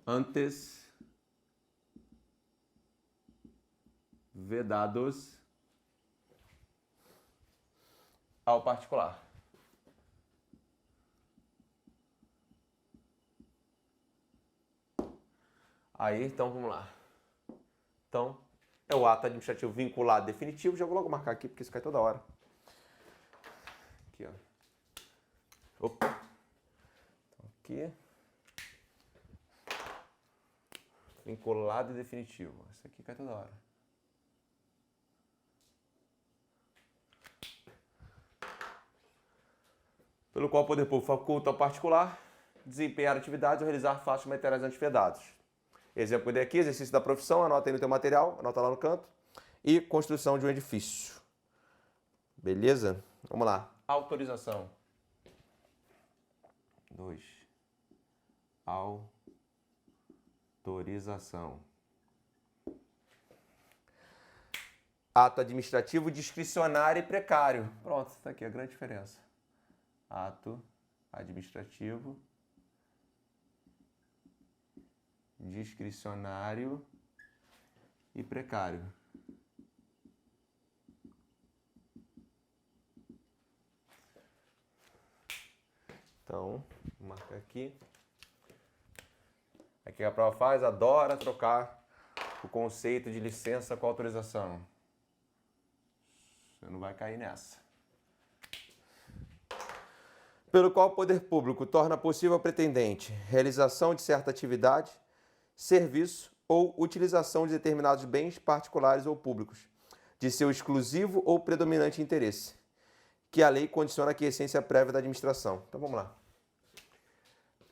antes vedados ao particular. Aí, então, vamos lá. Então, é o ato administrativo vinculado definitivo. Já vou logo marcar aqui, porque isso cai toda hora. Aqui, ó. Opa. Aqui. Vinculado e definitivo. Isso aqui cai toda hora. Pelo qual o poder público faculta ao particular desempenhar atividades ou realizar fatos materiais antes vedados. Exemplo que eu dei aqui, exercício da profissão, anota aí no teu material, anota lá no canto. e construção de um edifício. Beleza? Vamos lá. Autorização. 2. Autorização. Ato administrativo discricionário e precário. Pronto, está aqui a grande diferença. Ato administrativo discricionário e precário. Então, vou marcar aqui. Aqui a prova faz, adora trocar o conceito de licença com autorização. Você não vai cair nessa. Pelo qual o poder público torna possível ao pretendente realização de certa atividade, serviço ou utilização de determinados bens particulares ou públicos, de seu exclusivo ou predominante interesse, que a lei condiciona a aquiescência prévia da administração. Então vamos lá.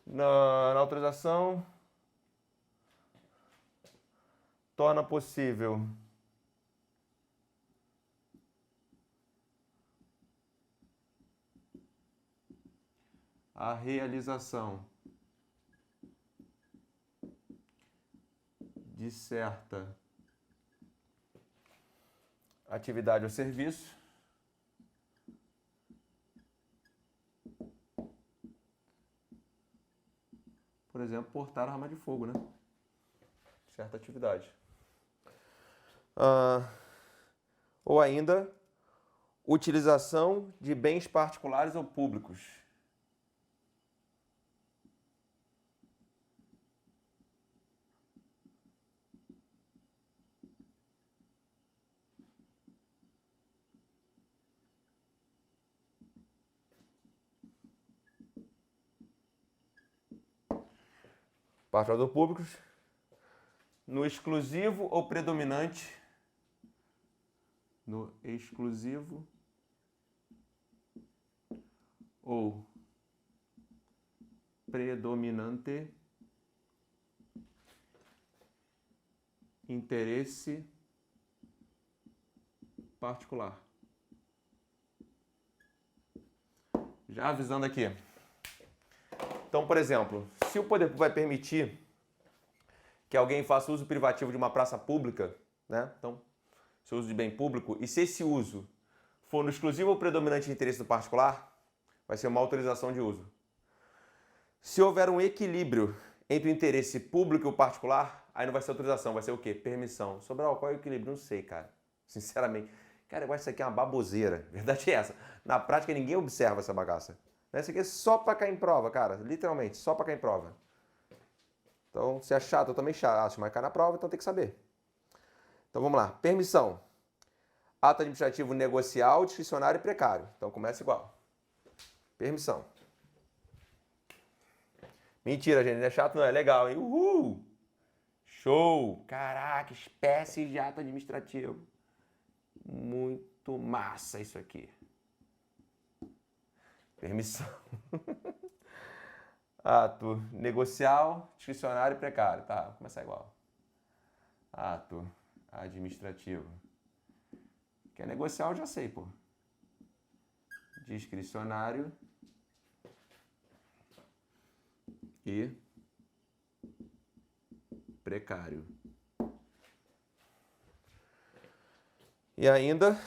Na autorização, torna possível a realização de certa atividade ou serviço, por exemplo, portar arma de fogo, né? Certa atividade. Ou ainda, utilização de bens particulares ou públicos. Particulares ou públicos, no exclusivo ou predominante, no exclusivo ou predominante interesse particular. Já avisando aqui. Então, por exemplo, se o poder público vai permitir que alguém faça uso privativo de uma praça pública, né? Então, seu uso de bem público, e se esse uso for no exclusivo ou predominante interesse do particular, vai ser uma autorização de uso. Se houver um equilíbrio entre o interesse público e o particular, aí não vai ser autorização, vai ser o quê? Permissão. Sobral, qual é o equilíbrio? Não sei, cara. Sinceramente. Cara, eu acho que isso aqui é uma baboseira. A verdade é essa. Na prática, ninguém observa essa bagaça. Isso aqui é só pra cair em prova, cara. Literalmente, só pra cair em prova. Então, se é chato, eu também acho, mas cai na prova, então tem que saber. Então, vamos lá. Permissão. Ato administrativo negocial, discricionário e precário. Então, começa igual. Permissão. Mentira, gente. Não é chato, não. É legal, hein? Uhul! Show! Caraca, espécie de ato administrativo. Muito massa isso aqui. Permissão. Ato negocial, discricionário e precário. Tá, vou começar igual. Ato administrativo. Que é negocial, eu já sei, pô. Discricionário e precário. E ainda,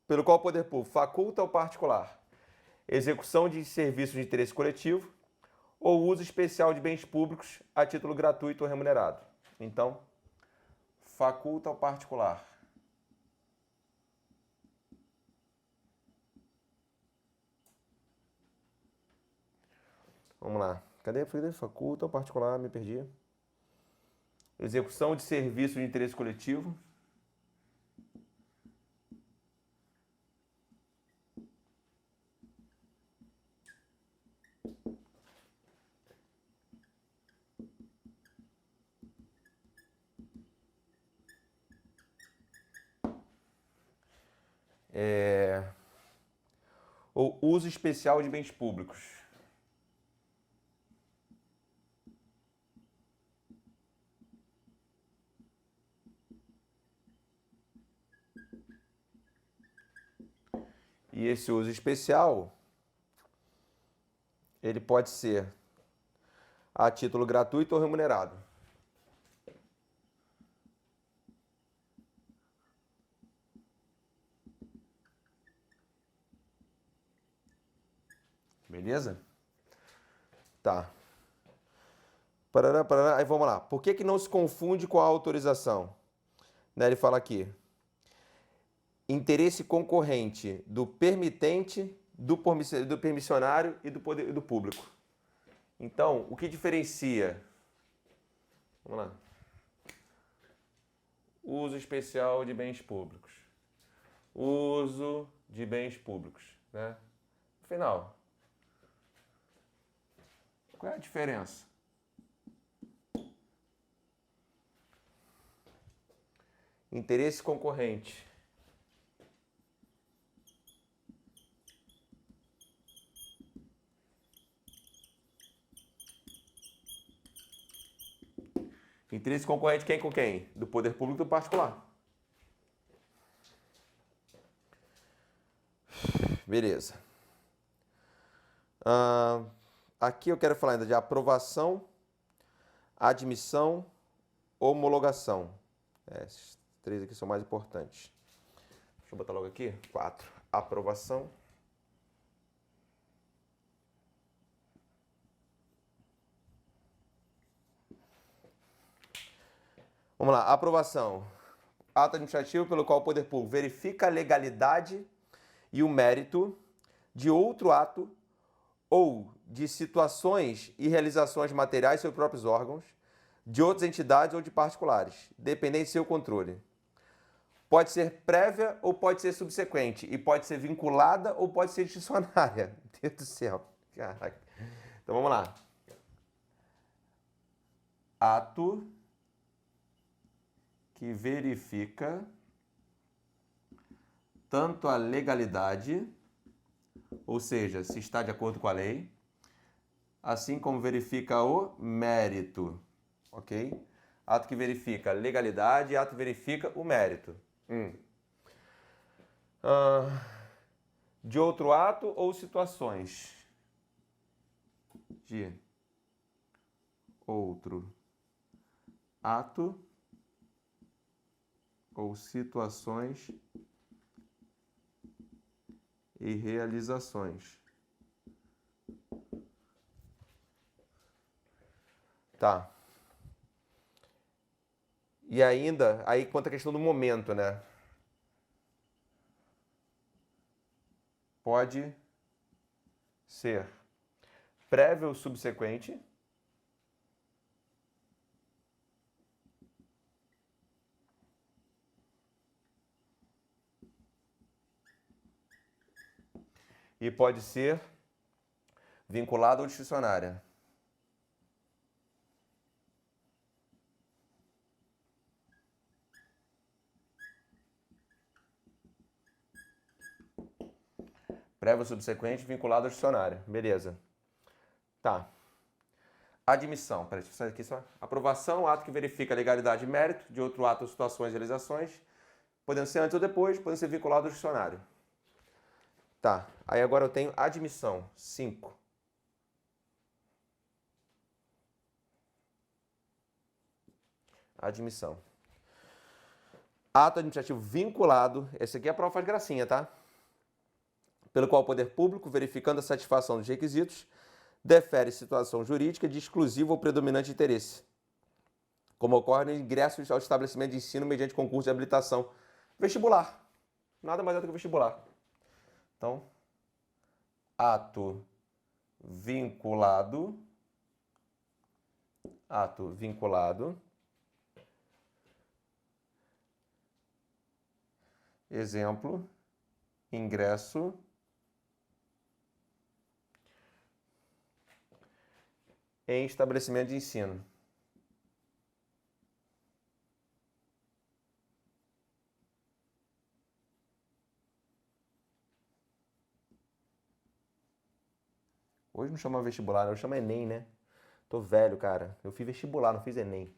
pelo qual o poder público faculta ao particular execução de serviços de interesse coletivo ou uso especial de bens públicos a título gratuito ou remunerado. Então, faculta ao particular. Vamos lá. Cadê? Faculta ao particular, me perdi. Execução de serviços de interesse coletivo. Ou uso especial de bens públicos. E esse uso especial, ele pode ser a título gratuito ou remunerado. Beleza? Tá. Parará, parará. Aí vamos lá. Por que que não se confunde com a autorização? Né, ele fala aqui. Interesse concorrente do permitente, do permissionário e do poder do público. Então, o que diferencia? Vamos lá. Uso especial de bens públicos. Uso de bens públicos, né? Afinal, qual é a diferença? Interesse concorrente. Interesse concorrente quem com quem? Do poder público e do particular. Beleza. Aqui eu quero falar ainda de aprovação, admissão, homologação. Esses três aqui são mais importantes. Deixa eu botar logo aqui. 4. Aprovação. Vamos lá. Aprovação. Ato administrativo pelo qual o poder público verifica a legalidade e o mérito de outro ato ou de situações e realizações materiais sobre próprios órgãos, de outras entidades ou de particulares, dependente de seu controle. Pode ser prévia ou pode ser subsequente, e pode ser vinculada ou pode ser discricionária. Meu Deus do céu. Caraca. Então vamos lá. Ato que verifica tanto a legalidade, ou seja, se está de acordo com a lei, assim como verifica o mérito, ok? Ato que verifica a legalidade, ato que verifica o mérito. De outro ato ou situações? De outro ato ou situações e realizações. Tá. E ainda, aí quanto à questão do momento, né? Pode ser prévio ou subsequente. E pode ser vinculado ou discricionária. Prévio, subsequente, vinculado ou discricionária. Beleza. Tá. Admissão. Peraí, deixa eu sair aqui só. Aprovação, ato que verifica a legalidade e mérito de outro ato, situações e realizações. Podendo ser antes ou depois, podendo ser vinculado ou discricionário. Tá. Aí agora eu tenho admissão. 5. Admissão. Ato administrativo vinculado. Esse aqui a prova faz gracinha, tá? Pelo qual o poder público, verificando a satisfação dos requisitos, defere situação jurídica de exclusivo ou predominante interesse, como ocorre no ingresso ao estabelecimento de ensino mediante concurso de habilitação. Vestibular. Nada mais é do que vestibular. Então, ato vinculado. Ato vinculado. Exemplo, ingresso em estabelecimento de ensino. Hoje não chama vestibular, hoje chama Enem, né? Tô velho, cara. Eu fiz vestibular, não fiz Enem.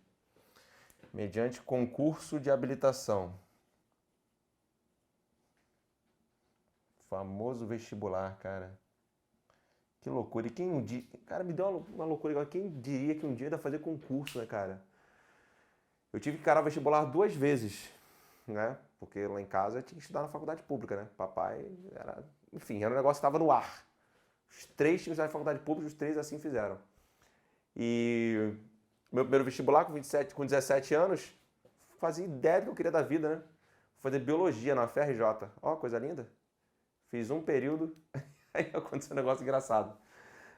Mediante concurso de habilitação. famoso vestibular, cara. Que loucura. E quem um dia... Cara, me deu uma loucura igual. Quem diria que um dia ia fazer concurso, né, cara? Eu tive que encarar o vestibular 2 vezes, né? Porque lá em casa eu tinha que estudar na faculdade pública, né? Papai era... Enfim, era um negócio que estava no ar. Os 3 tinham que estudar na faculdade pública, os 3 assim fizeram. E meu primeiro vestibular, com 17 anos, fazia ideia do que eu queria da vida, né? Fazer biologia na FRJ. Ó, coisa linda. Fiz um período, aí aconteceu um negócio engraçado.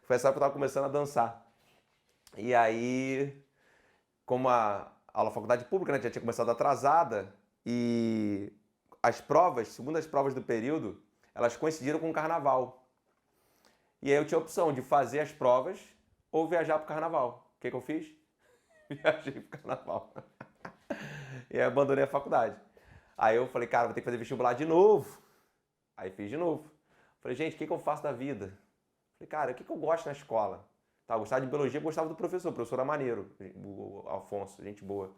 Foi essa época que eu estava começando a dançar. E aí, como a aula faculdade pública, né, já tinha começado atrasada, e as provas, segundo as provas do período, elas coincidiram com o carnaval. E aí eu tinha a opção de fazer as provas ou viajar para o carnaval. O que eu fiz? Viajei para o carnaval. E aí abandonei a faculdade. Aí eu falei, cara, vou ter que fazer vestibular de novo. Aí fiz de novo. Falei, gente, o que eu faço da vida? Falei, cara, o que eu gosto na escola? Tá, eu gostava de biologia, eu gostava do professor. O professor era maneiro, o Alfonso, gente boa.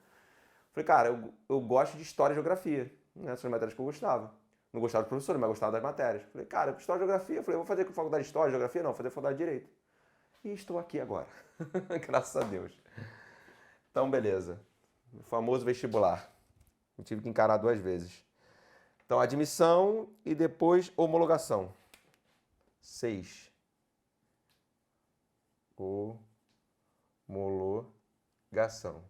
Falei, cara, eu gosto de história e geografia. Né? São as matérias que eu gostava. Não gostava do professor, mas gostava das matérias. Falei, cara, história e geografia. Falei, eu vou fazer faculdade de história e geografia? Não, vou fazer faculdade de direito. E estou aqui agora. Graças a Deus. Então, beleza. O famoso vestibular. Eu tive que encarar 2 vezes. Então, admissão e depois homologação. 6. Homologação.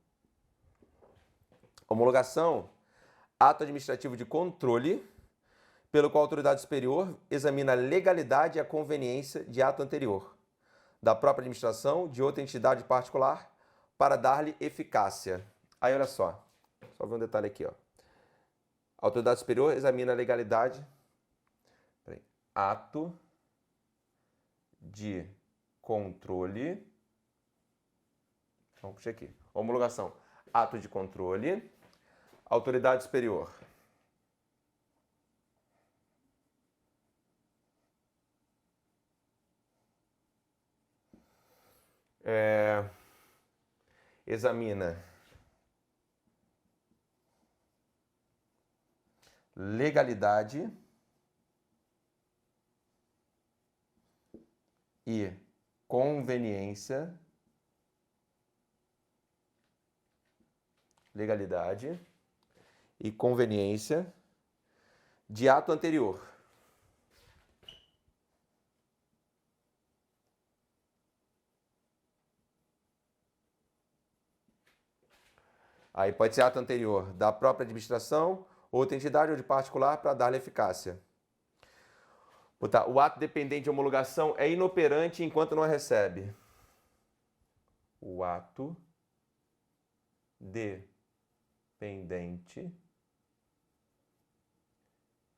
Homologação, ato administrativo de controle, pelo qual a autoridade superior examina a legalidade e a conveniência de ato anterior, da própria administração, de outra entidade particular, para dar-lhe eficácia. Aí, olha só ver um detalhe aqui, ó. A autoridade superior examina a legalidade. Ato de controle. Vamos puxar aqui. Homologação. Ato de controle. Autoridade superior. Examina legalidade e conveniência. Legalidade e conveniência de ato anterior. Aí pode ser ato anterior da própria administração, outra entidade ou de particular para dar-lhe eficácia. O ato dependente de homologação é inoperante enquanto não a recebe. O ato dependente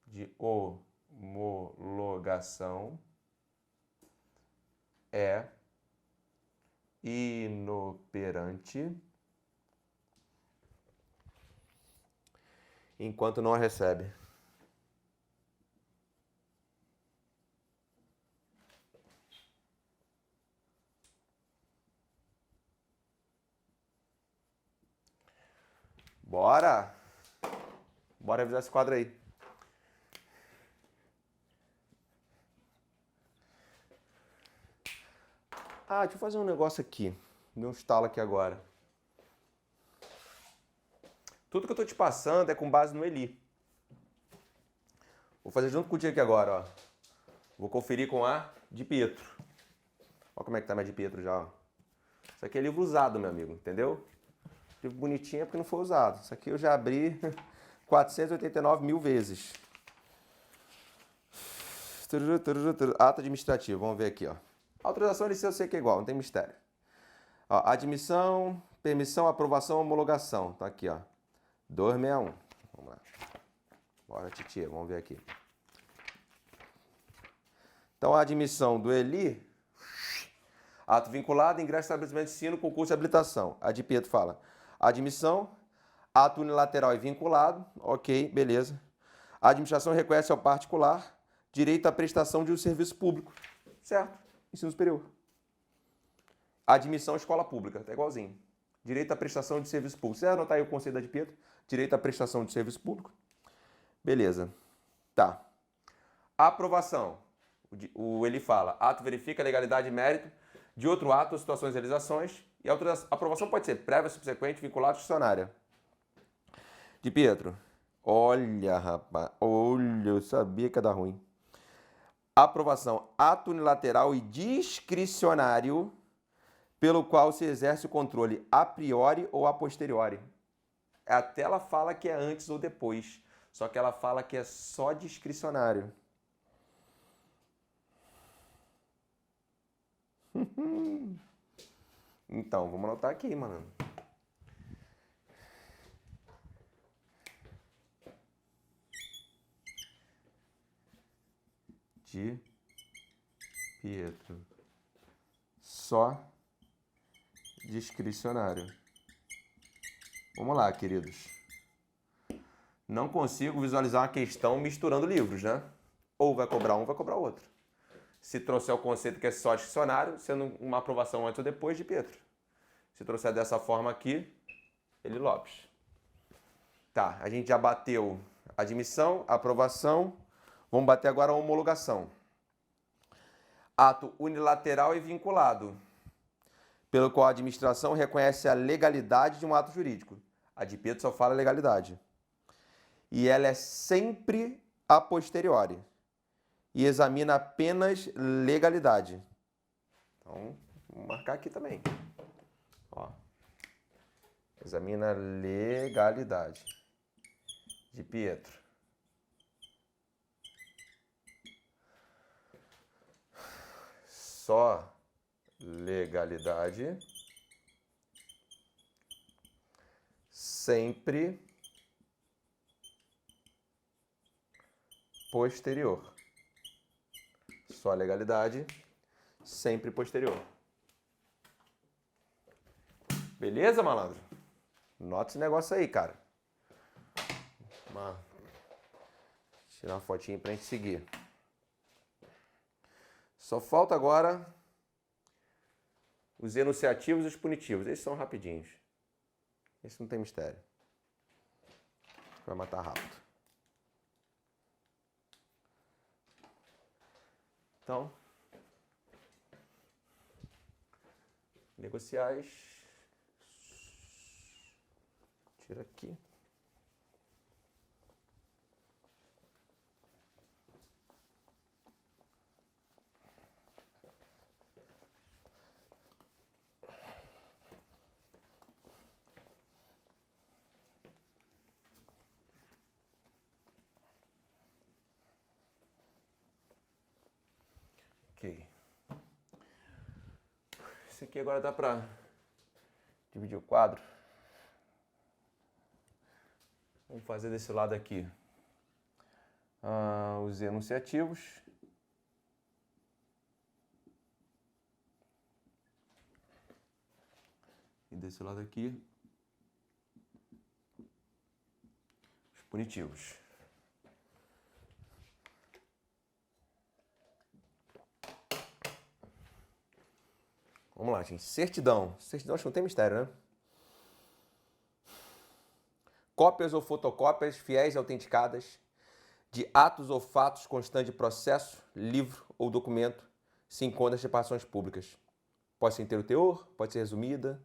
de homologação é inoperante enquanto não a recebe. Bora! Bora revisar esse quadro aí. Deixa eu fazer um negócio aqui. Deu um estalo aqui agora. Tudo que eu tô te passando é com base no Eli. Vou fazer junto contigo aqui agora, ó. Vou conferir com a de Pietro. Olha como é que tá a de Pietro já, ó. Isso aqui é livro usado, meu amigo, entendeu? Livro bonitinho é porque não foi usado. Isso aqui eu já abri 489 mil vezes. Ato administrativo, vamos ver aqui, ó. Autorização de eu sei que é igual, não tem mistério. Ó, admissão, permissão, aprovação, homologação. Tá aqui, ó. 261. Vamos lá. Bora, titia, vamos ver aqui. Então, a admissão do Eli, ato vinculado, ingresso em estabelecimento de ensino, concurso de habilitação. A de Pietro fala, admissão, ato unilateral e vinculado, ok, beleza. A administração reconhece ao particular direito à prestação de um serviço público, certo? Ensino superior. Admissão à escola pública, tá igualzinho. Direito à prestação de serviço público. Você vai anotar aí o conceito da de Pietro? Direito à prestação de serviço público. Beleza. Tá. Aprovação. Ele fala, ato verifica a legalidade e mérito de outro ato, situações e realizações. E a aprovação pode ser prévia, subsequente, vinculada, discricionária. De Pietro. Olha, rapaz. Olha, eu sabia que ia dar ruim. Aprovação. Ato unilateral e discricionário pelo qual se exerce o controle a priori ou a posteriori. Até ela fala que é antes ou depois. Só que ela fala que é só discricionário. Então, vamos anotar aqui, mano. De Pietro. Só discricionário. Vamos lá, queridos. Não consigo visualizar uma questão misturando livros, né? Ou vai cobrar um, vai cobrar o outro. Se trouxer o conceito que é só discricionário, sendo uma aprovação antes ou depois de Pietro. Se trouxer dessa forma aqui, Eli Lopes. Tá, a gente já bateu admissão, aprovação. Vamos bater agora a homologação. Ato unilateral e vinculado, pelo qual a administração reconhece a legalidade de um ato jurídico. A de Pietro só fala legalidade. E ela é sempre a posteriori. E examina apenas legalidade. Então, vou marcar aqui também. Ó. Examina legalidade de Pietro. Só legalidade, sempre posterior. Só legalidade, sempre posterior. Beleza, malandro? Nota esse negócio aí, cara. Vou tirar uma fotinha pra gente seguir. Só falta agora os enunciativos e os punitivos. Esses são rapidinhos. Esse não tem mistério. Vai matar rápido. Então, negociais. Tira aqui. Ok. Esse aqui agora dá para dividir o quadro. Vamos fazer desse lado aqui os enunciativos. E desse lado aqui os punitivos. Vamos lá, gente. Certidão. Certidão acho que não tem mistério, né? Cópias ou fotocópias fiéis e autenticadas de atos ou fatos constantes de processo, livro ou documento se encontram nas repartições públicas. Pode ser inteiro teor, pode ser resumida,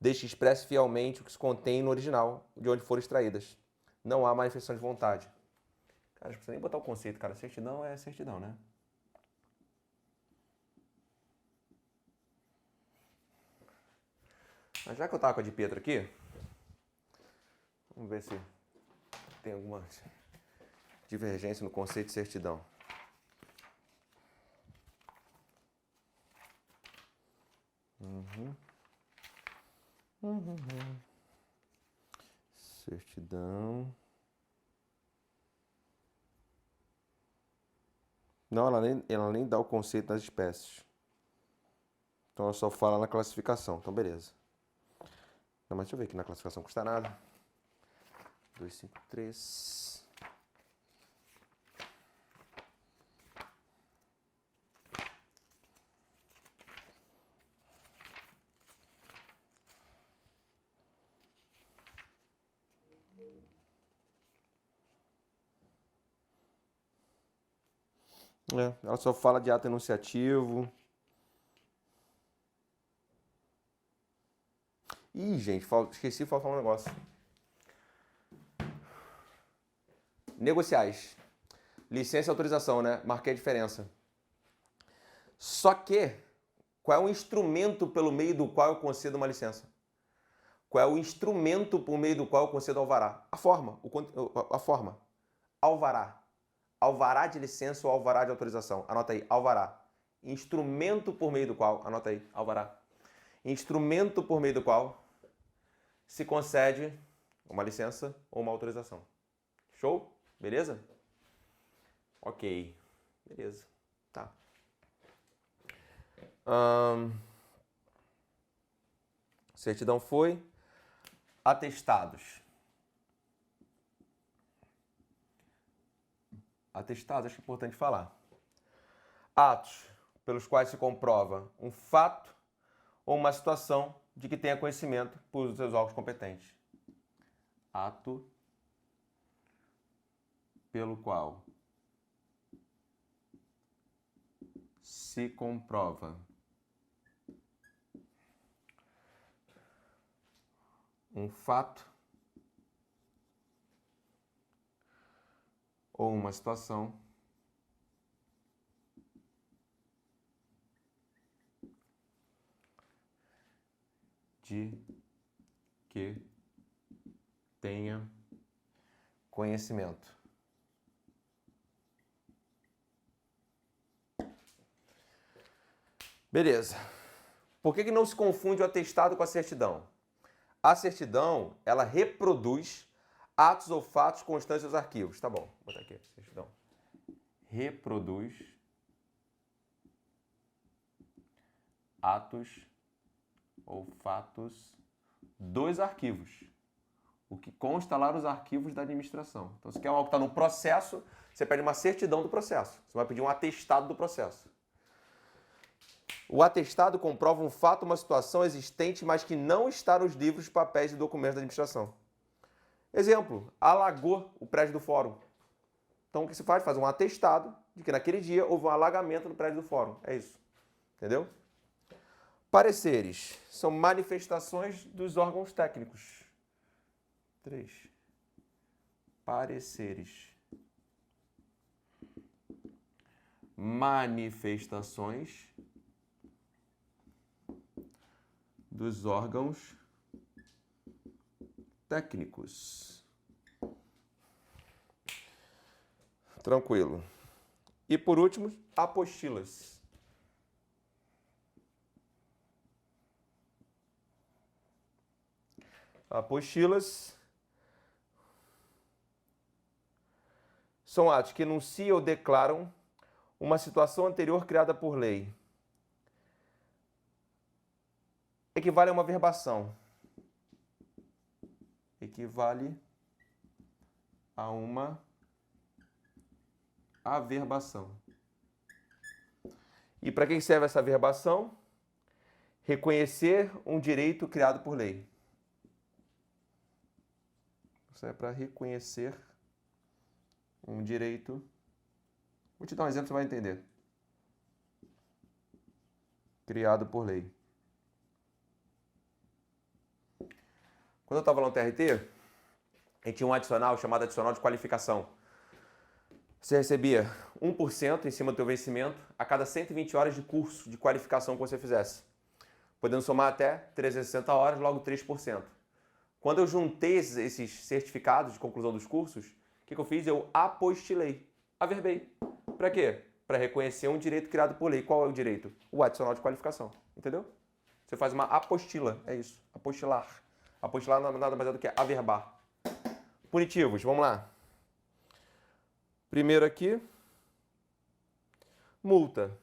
desde que expresse fielmente o que se contém no original, de onde foram extraídas. Não há manifestação de vontade. Cara, não precisa nem botar o conceito, cara. Certidão é certidão, né? Mas já que eu tava com a de Pietro aqui, vamos ver se tem alguma divergência no conceito de certidão. Certidão. Não, ela nem dá o conceito das espécies. Então ela só fala na classificação. Então beleza. Não, mas deixa eu ver aqui na classificação, não custa nada. 253. Ela só fala de ato enunciativo. Ih, gente, esqueci de falar um negócio. Negociais. Licença e autorização, né? Marquei a diferença. Só que, qual é o instrumento pelo meio do qual eu concedo uma licença? Qual é o instrumento por meio do qual eu concedo alvará? A forma. A forma. Alvará. Alvará de licença ou alvará de autorização. Anota aí, alvará. Instrumento por meio do qual, anota aí, alvará. Instrumento por meio do qual se concede uma licença ou uma autorização. Show? Beleza? Ok. Beleza. Tá. Certidão foi. Atestados. Atestados, acho que é importante falar. Atos pelos quais se comprova um fato ou uma situação de que tenha conhecimento por seus órgãos competentes. Ato pelo qual se comprova um fato ou uma situação de que tenha conhecimento. Beleza. Por que não se confunde o atestado com a certidão? A certidão, ela reproduz atos ou fatos constantes dos arquivos. Tá bom, vou botar aqui, certidão. Reproduz atos ou fatos dos arquivos. O que consta lá nos arquivos da administração. Então, se quer algo que está no processo, você pede uma certidão do processo. Você vai pedir um atestado do processo. O atestado comprova um fato, uma situação existente, mas que não está nos livros, papéis e documentos da administração. Exemplo, alagou o prédio do fórum. Então, o que se faz? Faz um atestado de que naquele dia houve um alagamento no prédio do fórum. É isso. Entendeu? Pareceres são manifestações dos órgãos técnicos. 3. Pareceres. Manifestações dos órgãos técnicos. Tranquilo. E por último, apostilas. Apostilas são atos que enunciam ou declaram uma situação anterior criada por lei. Equivale a uma verbação. Equivale a uma averbação. E para que serve essa averbação? Reconhecer um direito criado por lei. Isso é para reconhecer um direito. Vou te dar um exemplo, você vai entender. Criado por lei. Quando eu estava lá no TRT, a gente tinha um adicional chamado adicional de qualificação. Você recebia 1% em cima do teu vencimento a cada 120 horas de curso de qualificação que você fizesse. Podendo somar até 360 horas, logo 3%. Quando eu juntei esses certificados de conclusão dos cursos, o que eu fiz? Eu apostilei, averbei. Para quê? Para reconhecer um direito criado por lei. Qual é o direito? O adicional de qualificação. Entendeu? Você faz uma apostila, é isso. Apostilar. Apostilar nada mais é do que averbar. Punitivos, vamos lá. Primeiro aqui, multa.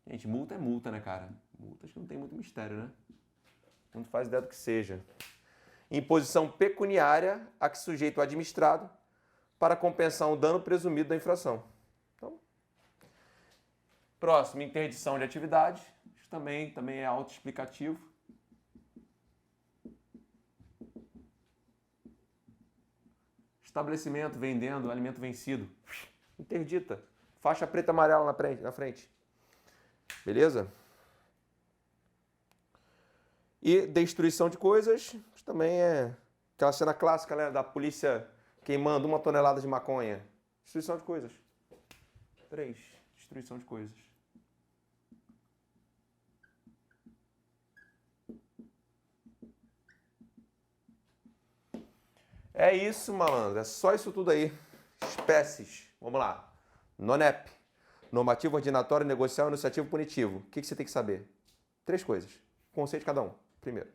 Gente, multa é multa, né, cara? Multa acho que não tem muito mistério, né? Não faz ideia do que seja. Imposição pecuniária a que sujeito o administrado para compensar um dano presumido da infração. Então, próximo, interdição de atividade. Isso também é autoexplicativo. Estabelecimento vendendo alimento vencido. Interdita. Faixa preta e amarela na frente. Beleza? E destruição de coisas, também é aquela cena clássica, né, da polícia queimando 1 tonelada de maconha. Destruição de coisas. 3. Destruição de coisas. É isso, malandro. É só isso tudo aí. Espécies. Vamos lá. NONEP. Normativo ordinatório, negocial e enunciativo punitivo. O que você tem que saber? 3 coisas. Conceito de cada um. Primeiro.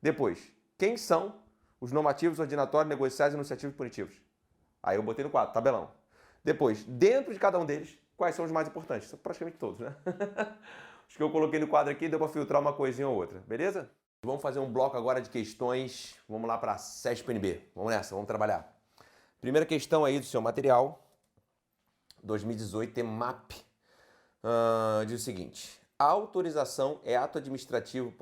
Depois, quem são os normativos ordinatórios, negociais e enunciativos punitivos? Aí eu botei no quadro, tabelão. Depois, dentro de cada um deles, quais são os mais importantes? São praticamente todos, né? Os que eu coloquei no quadro aqui deu para filtrar uma coisinha ou outra. Beleza? Vamos fazer um bloco agora de questões. Vamos lá para a SESP-NB. Vamos nessa, vamos trabalhar. Primeira questão aí do seu material. 2018, TEMAP. Diz o seguinte. A autorização é ato administrativo,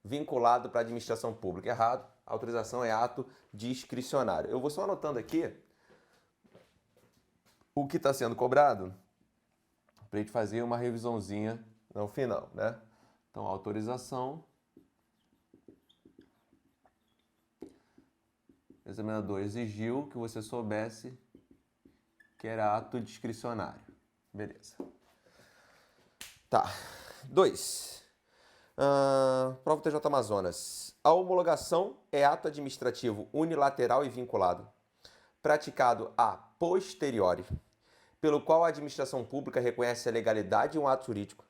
vinculado para a administração pública. Errado. A autorização é ato discricionário. Eu vou só anotando aqui o que está sendo cobrado para a gente fazer uma revisãozinha no final, né? Então, autorização. O examinador exigiu que você soubesse que era ato discricionário. Beleza. Tá. 2. Prova TJ Amazonas. A homologação é ato administrativo unilateral e vinculado, praticado a posteriori, pelo qual a administração pública reconhece a legalidade de um ato jurídico,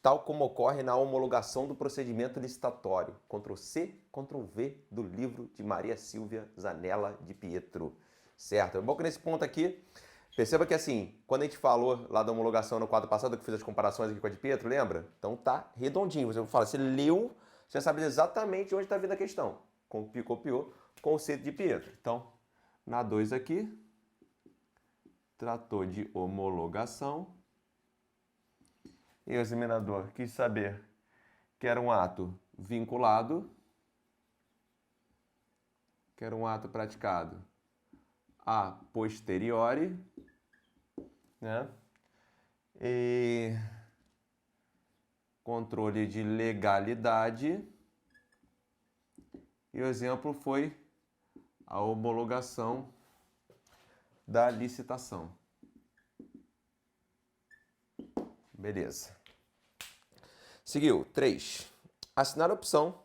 tal como ocorre na homologação do procedimento licitatório. Ctrl+C, Ctrl+V do livro de Maria Silvia Zanella de Pietro. Certo? É bom que nesse ponto aqui, perceba que assim, quando a gente falou lá da homologação no quadro passado, que fiz as comparações aqui com a de Pietro, lembra? Então tá redondinho. Você fala, você leu, você sabe exatamente onde está vindo a questão. Copiou, conceito de Pietro. Então, na 2 aqui, tratou de homologação. E o examinador quis saber que era um ato vinculado, que era um ato praticado a posteriori, né? E controle de legalidade. E o exemplo foi a homologação da licitação. Beleza. Seguiu. 3. Assinar a opção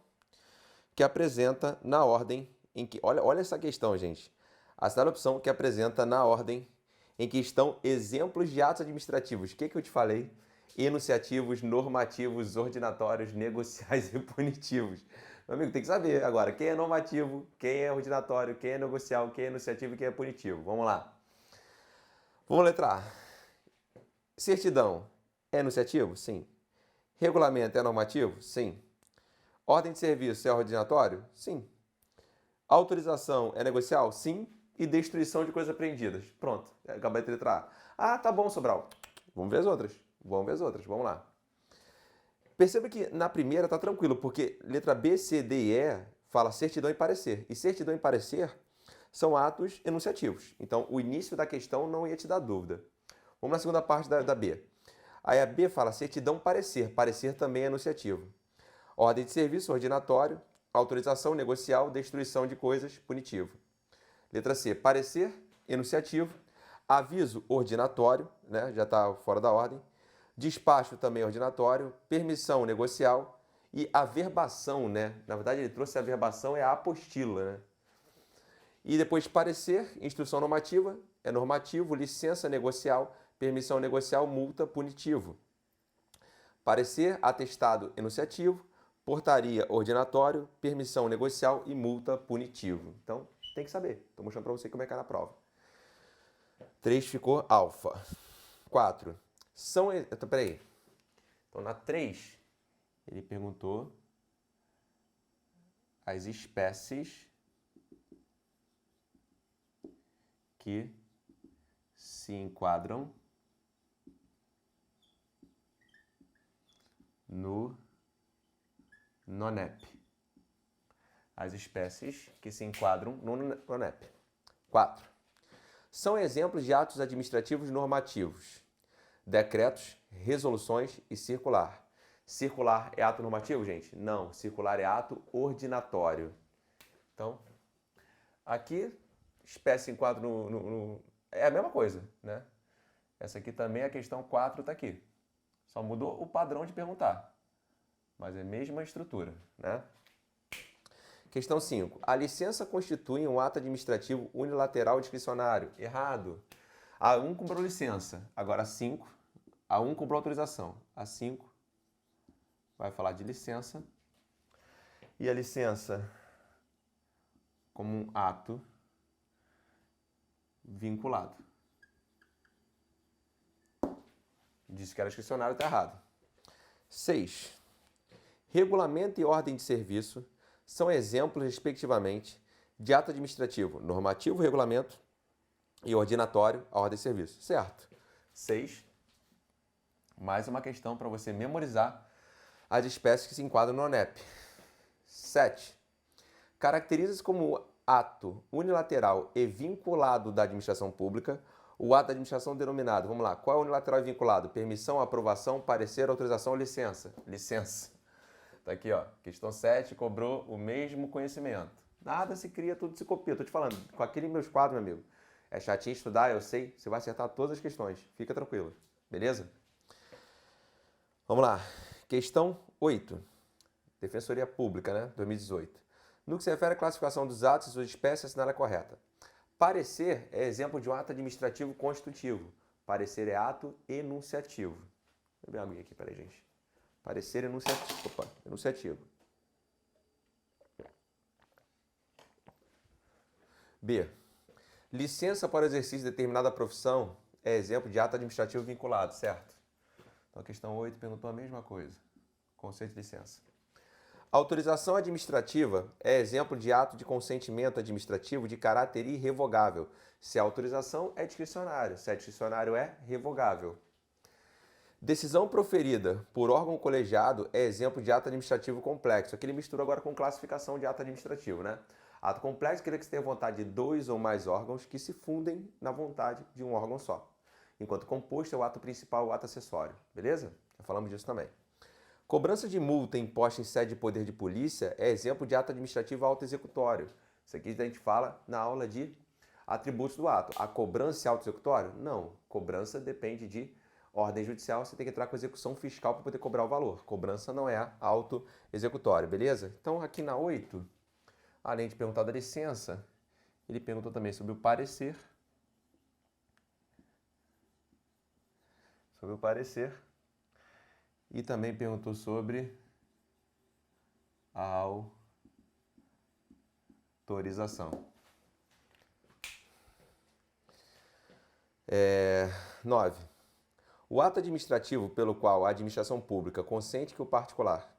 que apresenta na ordem em que... Olha essa questão, gente. Assinar a opção que apresenta na ordem em que estão exemplos de atos administrativos. O que eu te falei? Enunciativos, normativos, ordinatórios, negociais e punitivos. Meu amigo, tem que saber agora quem é normativo, quem é ordinatório, quem é negocial, quem é enunciativo e quem é punitivo. Vamos lá. Vamos letrar. Certidão é enunciativo? Sim. Regulamento é normativo? Sim. Ordem de serviço é ordinatório? Sim. Autorização é negocial? Sim. E destruição de coisas apreendidas. Pronto. Acabei de letrar. Ah, tá bom, Sobral. Vamos ver as outras. Vamos lá. Perceba que na primeira tá tranquilo, porque letra B, C, D e E fala certidão e parecer. E certidão e parecer são atos enunciativos. Então, o início da questão não ia te dar dúvida. Vamos na segunda parte da B. Aí a B fala certidão parecer. Parecer também é enunciativo. Ordem de serviço, ordinatório. Autorização, negocial. Destruição de coisas, punitivo. Letra C, parecer, enunciativo. Aviso, ordinatório, né? Já está fora da ordem. Despacho também ordinatório. Permissão, negocial. E averbação, né? Na verdade, ele trouxe a averbação, é a apostila, né? E depois parecer, instrução normativa, é normativo, licença negocial, permissão negocial, multa, punitivo. Parecer, atestado enunciativo, portaria ordinatório, permissão negocial e multa punitivo. Então, tem que saber. Estou mostrando para você como é que é na prova. 3 ficou alfa. 4. Peraí. Então, na 3, ele perguntou as espécies que se enquadram no NONEP. As espécies que se enquadram no NONEP. 4. São exemplos de atos administrativos normativos. decretos, resoluções e circular. Circular é ato normativo, gente? Não, circular é ato ordinatório. Então, aqui, espécie em quadro é a mesma coisa, né? Essa aqui também, a questão 4 está aqui. Só mudou o padrão de perguntar. Mas é a mesma estrutura, né? Questão 5. A licença constitui um ato administrativo unilateral discricionário. Errado. A 1 comprou licença. Agora a 5. A 1 comprou autorização. A 5 vai falar de licença. E a licença como um ato vinculado. Disse que era discricionário, está errado. 6. Regulamento e ordem de serviço são exemplos, respectivamente, de ato administrativo normativo, regulamento, e ordinatório, a ordem de serviço. Certo. 6. Mais uma questão para você memorizar as espécies que se enquadram no ONEP. 7. Caracteriza-se como ato unilateral e vinculado da administração pública o ato da administração denominado, vamos lá, qual é o unilateral e vinculado? Permissão, aprovação, parecer, autorização, licença. Licença. Tá aqui, ó. Questão 7 cobrou o mesmo conhecimento. Nada se cria, tudo se copia. Tô te falando, com aquele meus quadros, meu amigo. É chatinho estudar, eu sei. Você vai acertar todas as questões. Fica tranquilo. Beleza? Vamos lá. Questão 8. Defensoria Pública, né? 2018. No que se refere à classificação dos atos e suas espécies, assinala a correta. Parecer é exemplo de um ato administrativo constitutivo. Parecer é ato enunciativo. Deixa eu ver uma aguinha aqui, peraí, gente. Parecer enunciativo. Opa, enunciativo. B. Licença para o exercício de determinada profissão é exemplo de ato administrativo vinculado, certo? Então a questão 8 perguntou a mesma coisa. Conceito de licença. Autorização administrativa é exemplo de ato de consentimento administrativo de caráter irrevogável. Se a autorização é discricionário, se é discricionário é revogável. Decisão proferida por órgão colegiado é exemplo de ato administrativo complexo. Aqui ele mistura agora com classificação de ato administrativo, né? Ato complexo quer dizer que você tem vontade de 2 ou mais órgãos que se fundem na vontade de um órgão só. Enquanto composto é o ato principal, o ato acessório. Beleza? Já falamos disso também. Cobrança de multa imposta em sede de poder de polícia é exemplo de ato administrativo autoexecutório. Isso aqui a gente fala na aula de atributos do ato. A cobrança é autoexecutório? Não. Cobrança depende de ordem judicial, você tem que entrar com execução fiscal para poder cobrar o valor. Cobrança não é autoexecutório, beleza? Então aqui na 8, além de perguntar da licença, ele perguntou também sobre o parecer. Sobre o parecer. E também perguntou sobre a autorização. 9. O ato administrativo pelo qual a administração pública consente que o particular,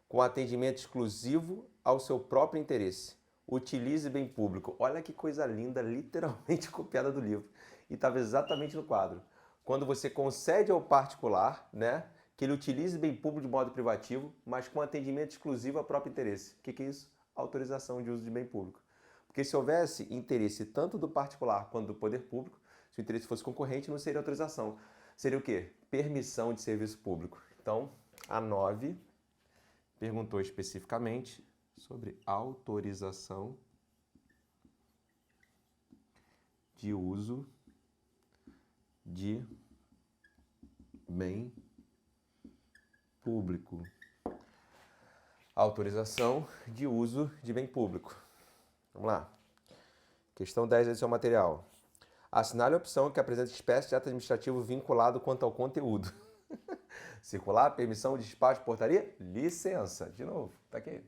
com atendimento exclusivo ao seu próprio interesse, utilize bem público. Olha que coisa linda, literalmente copiada do livro. E estava exatamente no quadro. Quando você concede ao particular, né, que ele utilize bem público de modo privativo, mas com atendimento exclusivo ao próprio interesse. O que é isso? Autorização de uso de bem público. Porque se houvesse interesse tanto do particular quanto do poder público, se o interesse fosse concorrente, não seria autorização. Seria o quê? Permissão de serviço público. Então, a 9 perguntou especificamente sobre autorização de uso de bem público. Autorização de uso de bem público. Vamos lá. Questão 10 do seu material. Assinale a opção que apresenta espécie de ato administrativo vinculado quanto ao conteúdo. Circular, permissão, despacho, portaria, licença. De novo, tá aqui.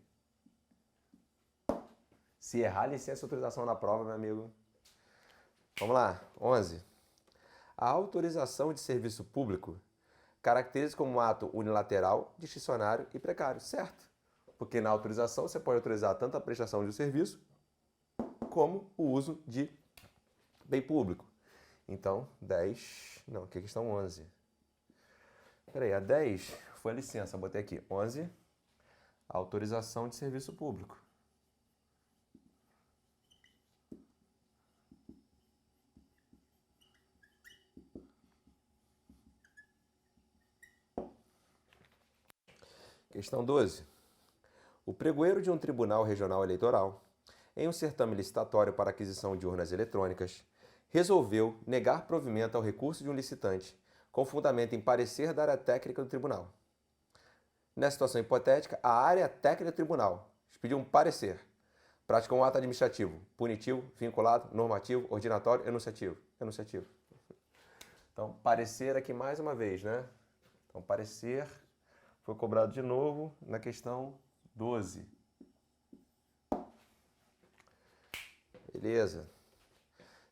Se errar, licença e autorização na prova, meu amigo. Vamos lá. 11. A autorização de serviço público caracteriza como um ato unilateral, discricionário e precário, certo? Porque na autorização você pode autorizar tanto a prestação de um serviço como o uso de bem público. Então, 10... Não, aqui é questão 11. Peraí, a 10 foi a licença, botei aqui. 11, autorização de serviço público. Questão 12. O pregoeiro de um tribunal regional eleitoral, em um certame licitatório para aquisição de urnas eletrônicas, resolveu negar provimento ao recurso de um licitante, com fundamento em parecer da área técnica do tribunal. Nessa situação hipotética, a área técnica do tribunal expediu um parecer. Praticou um ato administrativo, punitivo, vinculado, normativo, ordinatório, enunciativo. Enunciativo. Então, parecer aqui mais uma vez, né? Então, parecer foi cobrado de novo na questão 12. Beleza.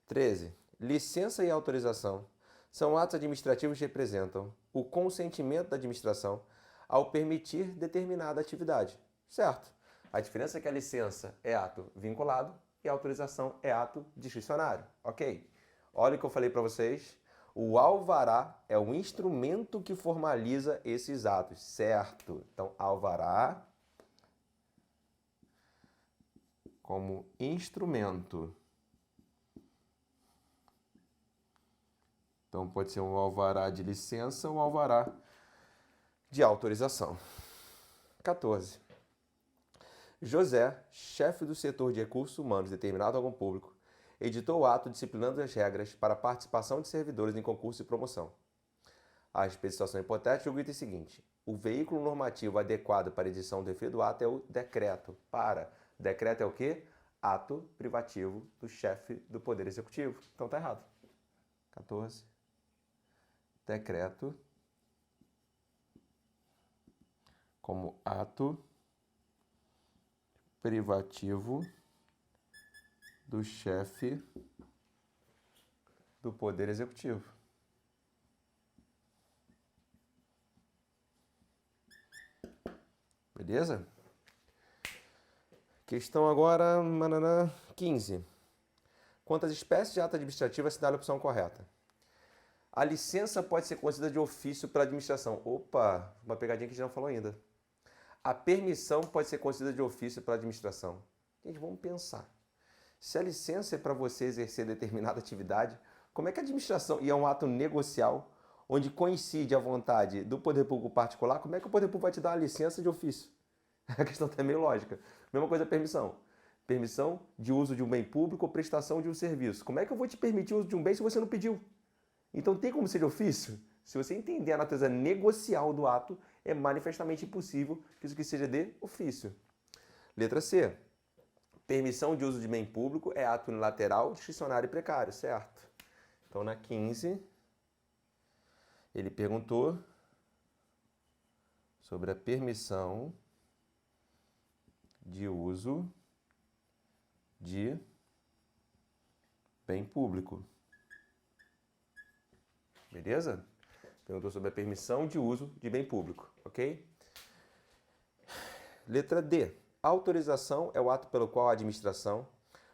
13. Licença e autorização são atos administrativos que representam o consentimento da administração ao permitir determinada atividade. Certo? A diferença é que a licença é ato vinculado e a autorização é ato discricionário. Ok? Olha o que eu falei para vocês. O alvará é o instrumento que formaliza esses atos. Certo? Então, alvará como instrumento. Então, pode ser um alvará de licença ou um alvará de autorização. 14. José, chefe do setor de recursos humanos determinado ao órgão público, editou o ato disciplinando as regras para a participação de servidores em concurso de promoção. A respeito da situação hipotética, o item seguinte. O veículo normativo adequado para a edição do referido ato é o decreto. Decreto é o quê? Ato privativo do chefe do Poder Executivo. Então tá errado. 14. Decreto como ato privativo do chefe do Poder Executivo. Beleza? Questão agora, 15. Quantas espécies de ato administrativo assinala a opção correta? A licença pode ser concedida de ofício pela administração. Opa, uma pegadinha que a gente não falou ainda. A permissão pode ser concedida de ofício pela administração. Gente, vamos pensar. Se a licença é para você exercer determinada atividade, como é que a administração, e é um ato negocial, onde coincide a vontade do poder público particular, como é que o poder público vai te dar uma licença de ofício? A questão tá meio lógica. Mesma coisa a permissão. Permissão de uso de um bem público ou prestação de um serviço. Como é que eu vou te permitir o uso de um bem se você não pediu? Então tem como ser de ofício? Se você entender a natureza negocial do ato, é manifestamente impossível que isso aqui seja de ofício. Letra C. Permissão de uso de bem público é ato unilateral, discricionário e precário, certo? Então na 15, ele perguntou sobre a permissão de uso de bem público. Beleza? Perguntou sobre a permissão de uso de bem público, ok? Letra D. Autorização é o ato pelo qual a administração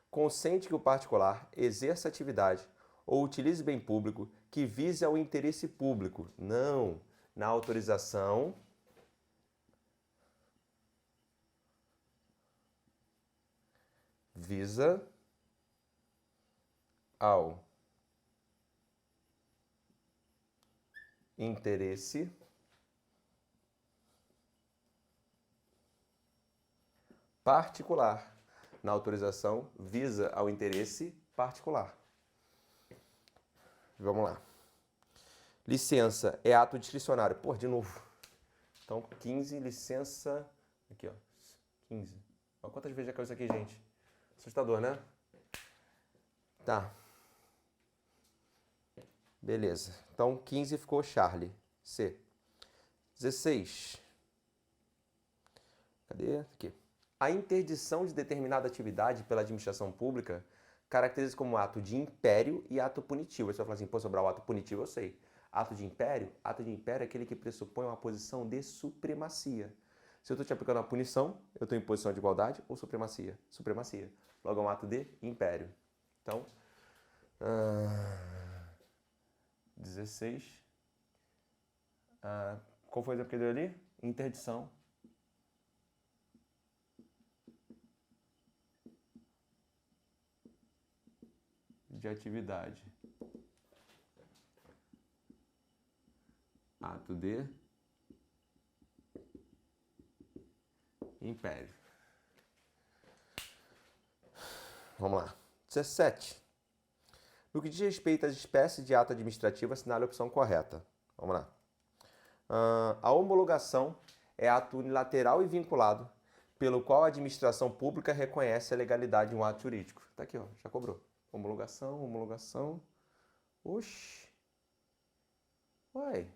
consente que o particular exerça atividade ou utilize bem público que vise ao interesse público. Não. Na autorização, visa ao interesse particular. Na autorização, visa ao interesse particular. Vamos lá. Licença é ato discricionário. Pô, de novo. Então, 15, licença... Aqui, ó. 15. Olha quantas vezes já caiu isso aqui, gente. Assustador, né? Tá. Beleza. Então, 15 ficou Charlie. C. 16. Cadê? Aqui. A interdição de determinada atividade pela administração pública caracteriza como ato de império e ato punitivo. Aí você vai falar assim, pô, Sobral, o ato punitivo eu sei. Ato de império é aquele que pressupõe uma posição de supremacia. Se eu estou te aplicando uma punição, eu estou em posição de igualdade ou supremacia? Supremacia. Logo é um ato de império. Então, 16. Qual foi o exemplo que deu ali? Interdição de atividade. Ato de império. Vamos lá. 17. No que diz respeito às espécies de ato administrativo, assinale a opção correta. Vamos lá. A homologação é ato unilateral e vinculado, pelo qual a administração pública reconhece a legalidade de um ato jurídico. Tá aqui, ó, já cobrou. Homologação, homologação. Oxi. Uai.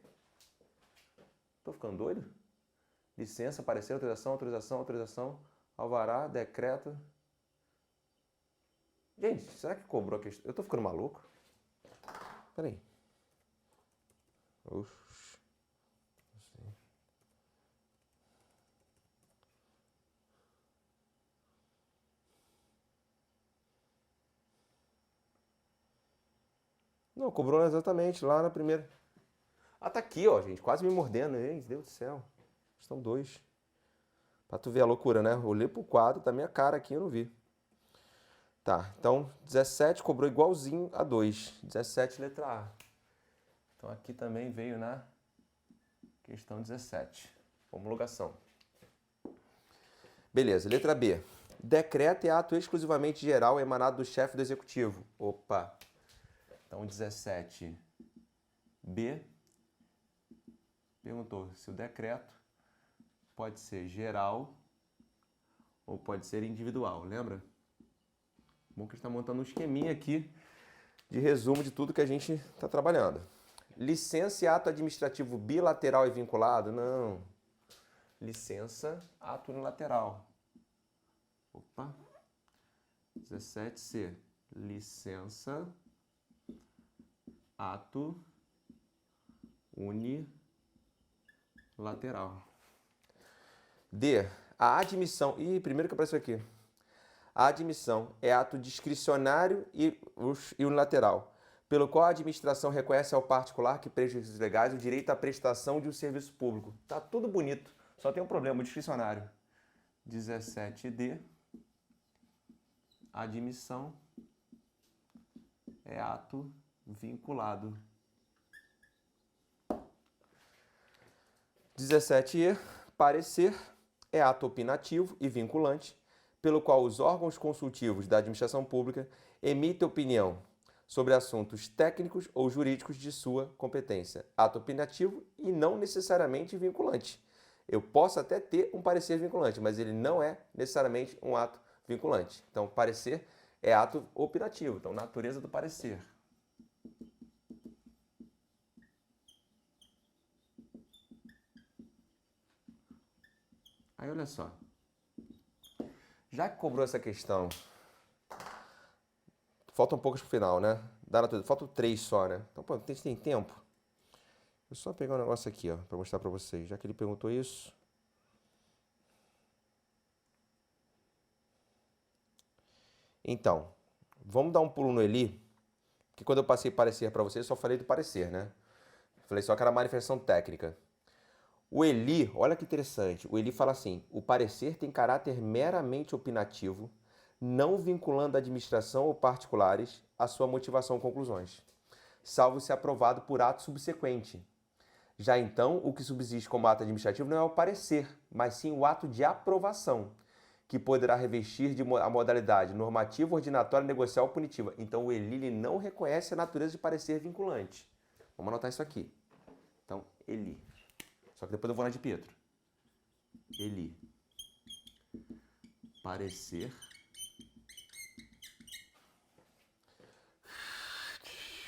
Tô ficando doido? Licença, parecer, autorização, autorização, autorização, alvará, decreto. Gente, será que cobrou a questão? Eu tô ficando maluco? Peraí. Oxi. Não, cobrou exatamente lá na primeira. Ah, tá aqui, ó, gente. Quase me mordendo. Gente, Deus do céu. Estão 2. Pra tu ver a loucura, né? Eu olhei pro quadro, tá minha cara aqui, eu não vi. Tá, então 17 cobrou igualzinho a 2. 17, letra A. Então aqui também veio na questão 17. Homologação. Beleza, letra B. Decreto é ato exclusivamente geral emanado do chefe do executivo. Opa. Então 17. B. Perguntou se o decreto pode ser geral ou pode ser individual, lembra? Bom que a gente está montando um esqueminha aqui de resumo de tudo que a gente está trabalhando. Licença e ato administrativo bilateral e vinculado? Não. Licença, ato unilateral. Opa. 17C. Licença, ato unilateral. D. A admissão. Ih, primeiro que apareceu aqui. A admissão é ato discricionário e unilateral, pelo qual a administração reconhece ao particular que presta serviços legais o direito à prestação de um serviço público. Tá tudo bonito, só tem um problema, o discricionário. 17D. Admissão é ato vinculado. 17E. Parecer é ato opinativo e vinculante, pelo qual os órgãos consultivos da administração pública emitem opinião sobre assuntos técnicos ou jurídicos de sua competência. Ato opinativo e não necessariamente vinculante. Eu posso até ter um parecer vinculante, mas ele não é necessariamente um ato vinculante. Então, parecer é ato opinativo. Então, natureza do parecer. Aí, olha só. Já que cobrou essa questão, faltam poucos pro final, né? Da natureza, faltam 3 só, né? Então, pô, tem tempo. Vou só pegar um negócio aqui, ó, pra mostrar pra vocês. Já que ele perguntou isso. Então, vamos dar um pulo no Eli, que quando eu passei parecer pra vocês, eu só falei do parecer, né? Falei só que era manifestação técnica. O Eli, olha que interessante, o Eli fala assim, o parecer tem caráter meramente opinativo, não vinculando a administração ou particulares à sua motivação ou conclusões, salvo se aprovado por ato subsequente. Já então, o que subsiste como ato administrativo não é o parecer, mas sim o ato de aprovação, que poderá revestir de a modalidade normativa, ordinatória, negocial ou punitiva. Então, o Eli não reconhece a natureza de parecer vinculante. Vamos anotar isso aqui. Então, Eli. Só que depois eu vou na de Pietro. Eli. Parecer.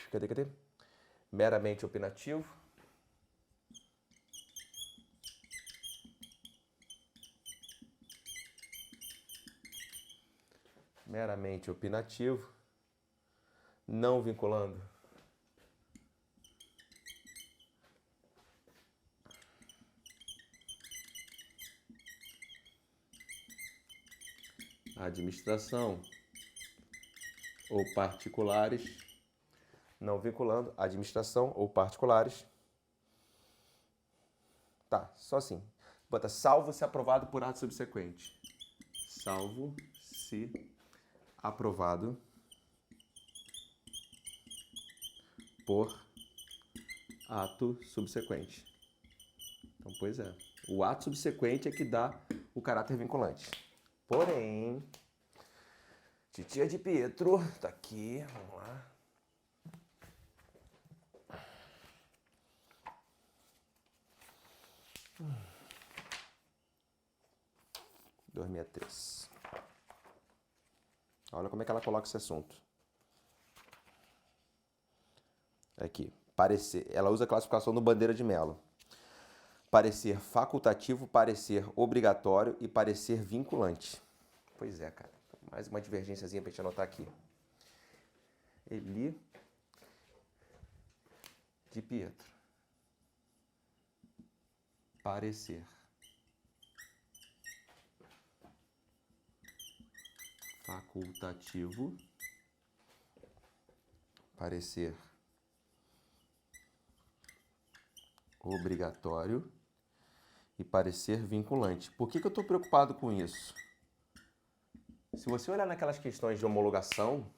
Cadê? Meramente opinativo. Meramente opinativo. Não vinculando. Administração ou particulares, não vinculando administração ou particulares. Tá, só assim. Bota salvo se aprovado por ato subsequente. Salvo se aprovado por ato subsequente. Então, pois é. O ato subsequente é que dá o caráter vinculante. Porém, titia de Pietro tá aqui, vamos lá. Hum. 263. Olha como é que ela coloca esse assunto. Aqui, parecer. Ela usa a classificação do Bandeira de Mello. Parecer facultativo, parecer obrigatório e parecer vinculante. Pois é, cara. Mais uma divergênciazinha pra gente anotar aqui. Eli de Pietro. Parecer. Facultativo. Parecer obrigatório e parecer vinculante. Por que eu estou preocupado com isso? Se você olhar naquelas questões de homologação,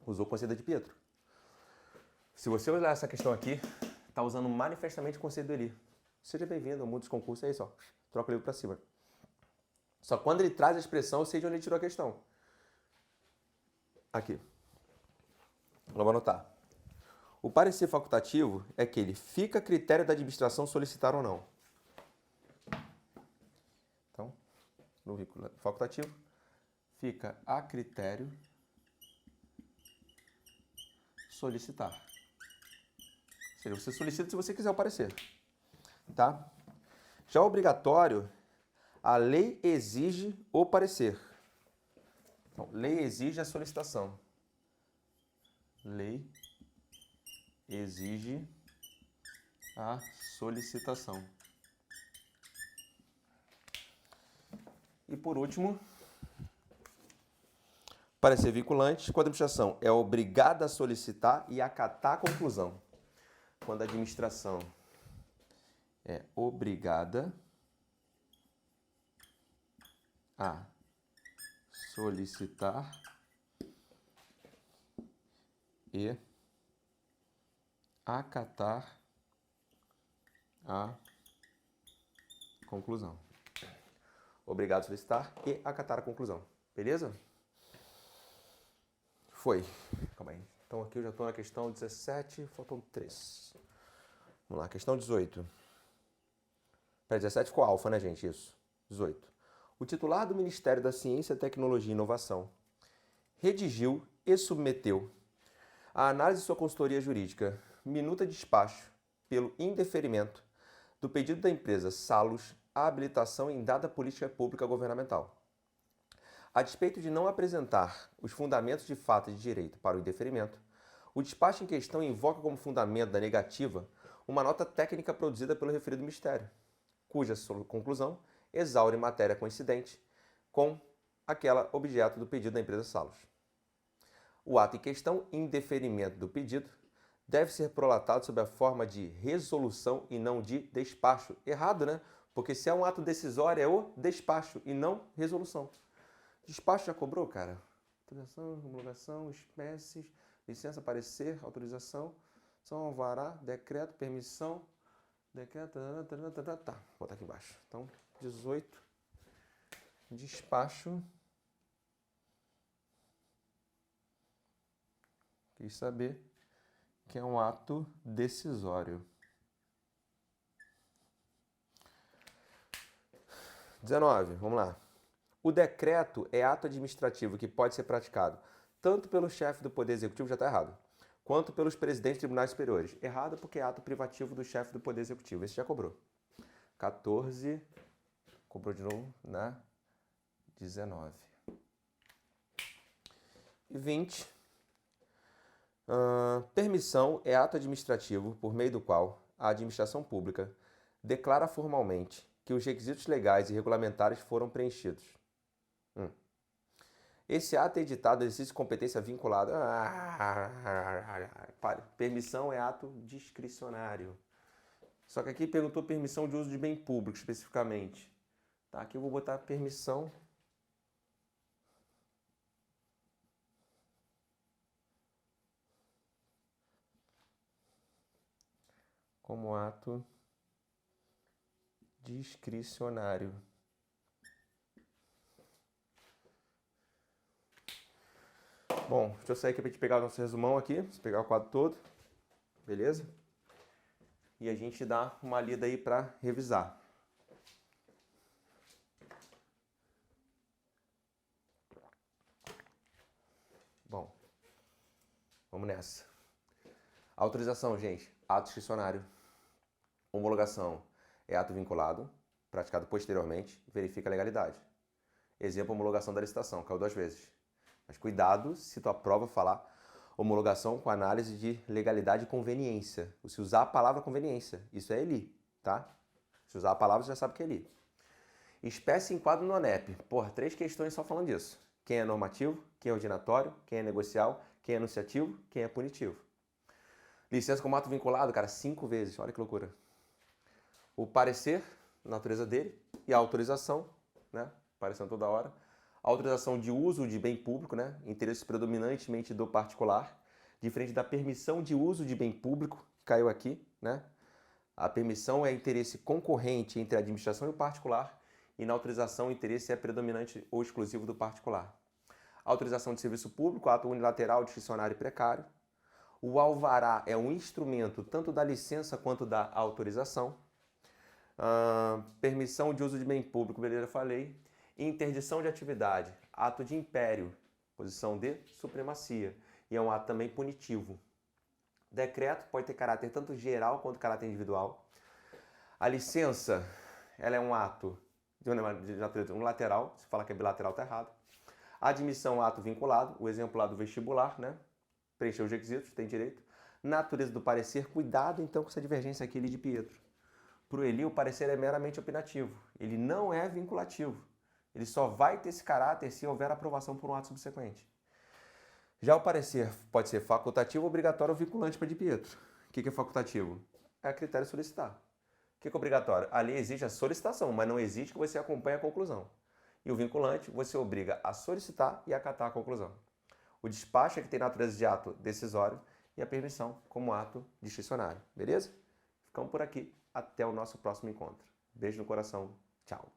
usou o conceito de Pietro. Se você olhar essa questão aqui, está usando manifestamente o conceito do Eli. Seja bem-vindo ao mundo dos concursos, é isso, ó. Troca o livro para cima. Só que quando ele traz a expressão, eu sei de onde ele tirou a questão. Aqui. Vamos anotar. O parecer facultativo é que ele fica a critério da administração solicitar ou não. Então, no vínculo facultativo, fica a critério solicitar. Ou seja, você solicita se você quiser o parecer. Tá? Já o obrigatório, a lei exige o parecer. Então, lei exige a solicitação. Lei exige a solicitação. E por último, parecer vinculante, quando a administração é obrigada a solicitar e acatar a conclusão. Quando a administração é obrigada a solicitar e acatar a conclusão. Obrigado a solicitar e acatar a conclusão. Beleza? Foi. Calma aí. Então aqui eu já estou na questão 17, faltam 3. Vamos lá, questão 18. Pera, 17 ficou alfa, né, gente? Isso. 18. O titular do Ministério da Ciência, Tecnologia e Inovação redigiu e submeteu à análise de sua consultoria jurídica minuta de despacho pelo indeferimento do pedido da empresa Salus à habilitação em dada política pública governamental. A despeito de não apresentar os fundamentos de fato e de direito para o indeferimento, o despacho em questão invoca como fundamento da negativa uma nota técnica produzida pelo referido Ministério, cuja conclusão exaure matéria coincidente com aquela objeto do pedido da empresa Salus. O ato em questão, indeferimento do pedido, deve ser prolatado sob a forma de resolução e não de despacho. Errado, né? Porque se é um ato decisório, é o despacho e não resolução. Despacho já cobrou, cara? Autorização, homologação, espécies, licença, parecer, autorização, são alvará, decreto, permissão, decreto, tá. Vou botar aqui embaixo. Então, 18, despacho. Quis saber que é um ato decisório. 19, vamos lá. O decreto é ato administrativo que pode ser praticado tanto pelo chefe do Poder Executivo, já está errado, quanto pelos presidentes de tribunais superiores. Errado porque é ato privativo do chefe do Poder Executivo. Esse já cobrou. 14, cobrou de novo na 19. E 20. Permissão é ato administrativo por meio do qual a administração pública declara formalmente que os requisitos legais e regulamentares foram preenchidos. Esse ato é editado exercício de competência vinculada. Permissão é ato discricionário. Só que aqui perguntou permissão de uso de bem público, especificamente. Tá, aqui eu vou botar permissão como ato discricionário. Bom, deixa eu sair aqui para a gente pegar o nosso resumão aqui, vamos pegar o quadro todo, beleza? E a gente dá uma lida aí para revisar. Bom, vamos nessa. Autorização, gente, ato discricionário. Homologação é ato vinculado, praticado posteriormente, verifica a legalidade. Exemplo, homologação da licitação, caiu 2 vezes. Mas cuidado se tua prova falar homologação com análise de legalidade e conveniência. Se usar a palavra conveniência, isso é ELI, tá? Se usar a palavra, você já sabe que é ELI. Espécie em quadro no ANEP. Porra, 3 questões só falando disso. Quem é normativo, quem é ordinatório, quem é negocial, quem é enunciativo, quem é punitivo. Licença como ato vinculado, cara, 5 vezes. Olha que loucura. O parecer, natureza dele, e a autorização, né? Aparecendo toda hora. A autorização de uso de bem público, né? Interesse predominantemente do particular, diferente da permissão de uso de bem público, que caiu aqui, né? A permissão é interesse concorrente entre a administração e o particular, e na autorização o interesse é predominante ou exclusivo do particular. A autorização de serviço público, ato unilateral, discricionário e precário. O alvará é um instrumento tanto da licença quanto da autorização. Permissão de uso de bem público, beleza, eu falei. Interdição de atividade, ato de império, posição de supremacia, e é um ato também punitivo. Decreto pode ter caráter tanto geral quanto caráter individual. A licença, ela é um ato de natureza unilateral, se falar que é bilateral está errado. A admissão é um ato vinculado, o exemplo lá do vestibular, né? Preencher os requisitos, tem direito. Natureza do parecer, cuidado então com essa divergência aqui de Pietro. Para o Eli, o parecer é meramente opinativo, ele não é vinculativo. Ele só vai ter esse caráter se houver aprovação por um ato subsequente. Já o parecer pode ser facultativo, obrigatório ou vinculante para de Pietro. O que é facultativo? É a critério solicitar. O que é obrigatório? Ali exige a solicitação, mas não exige que você acompanhe a conclusão. E o vinculante, você obriga a solicitar e acatar a conclusão. O despacho é que tem natureza de ato decisório e a permissão como ato discricionário. Beleza? Ficamos por aqui. Até o nosso próximo encontro. Beijo no coração. Tchau.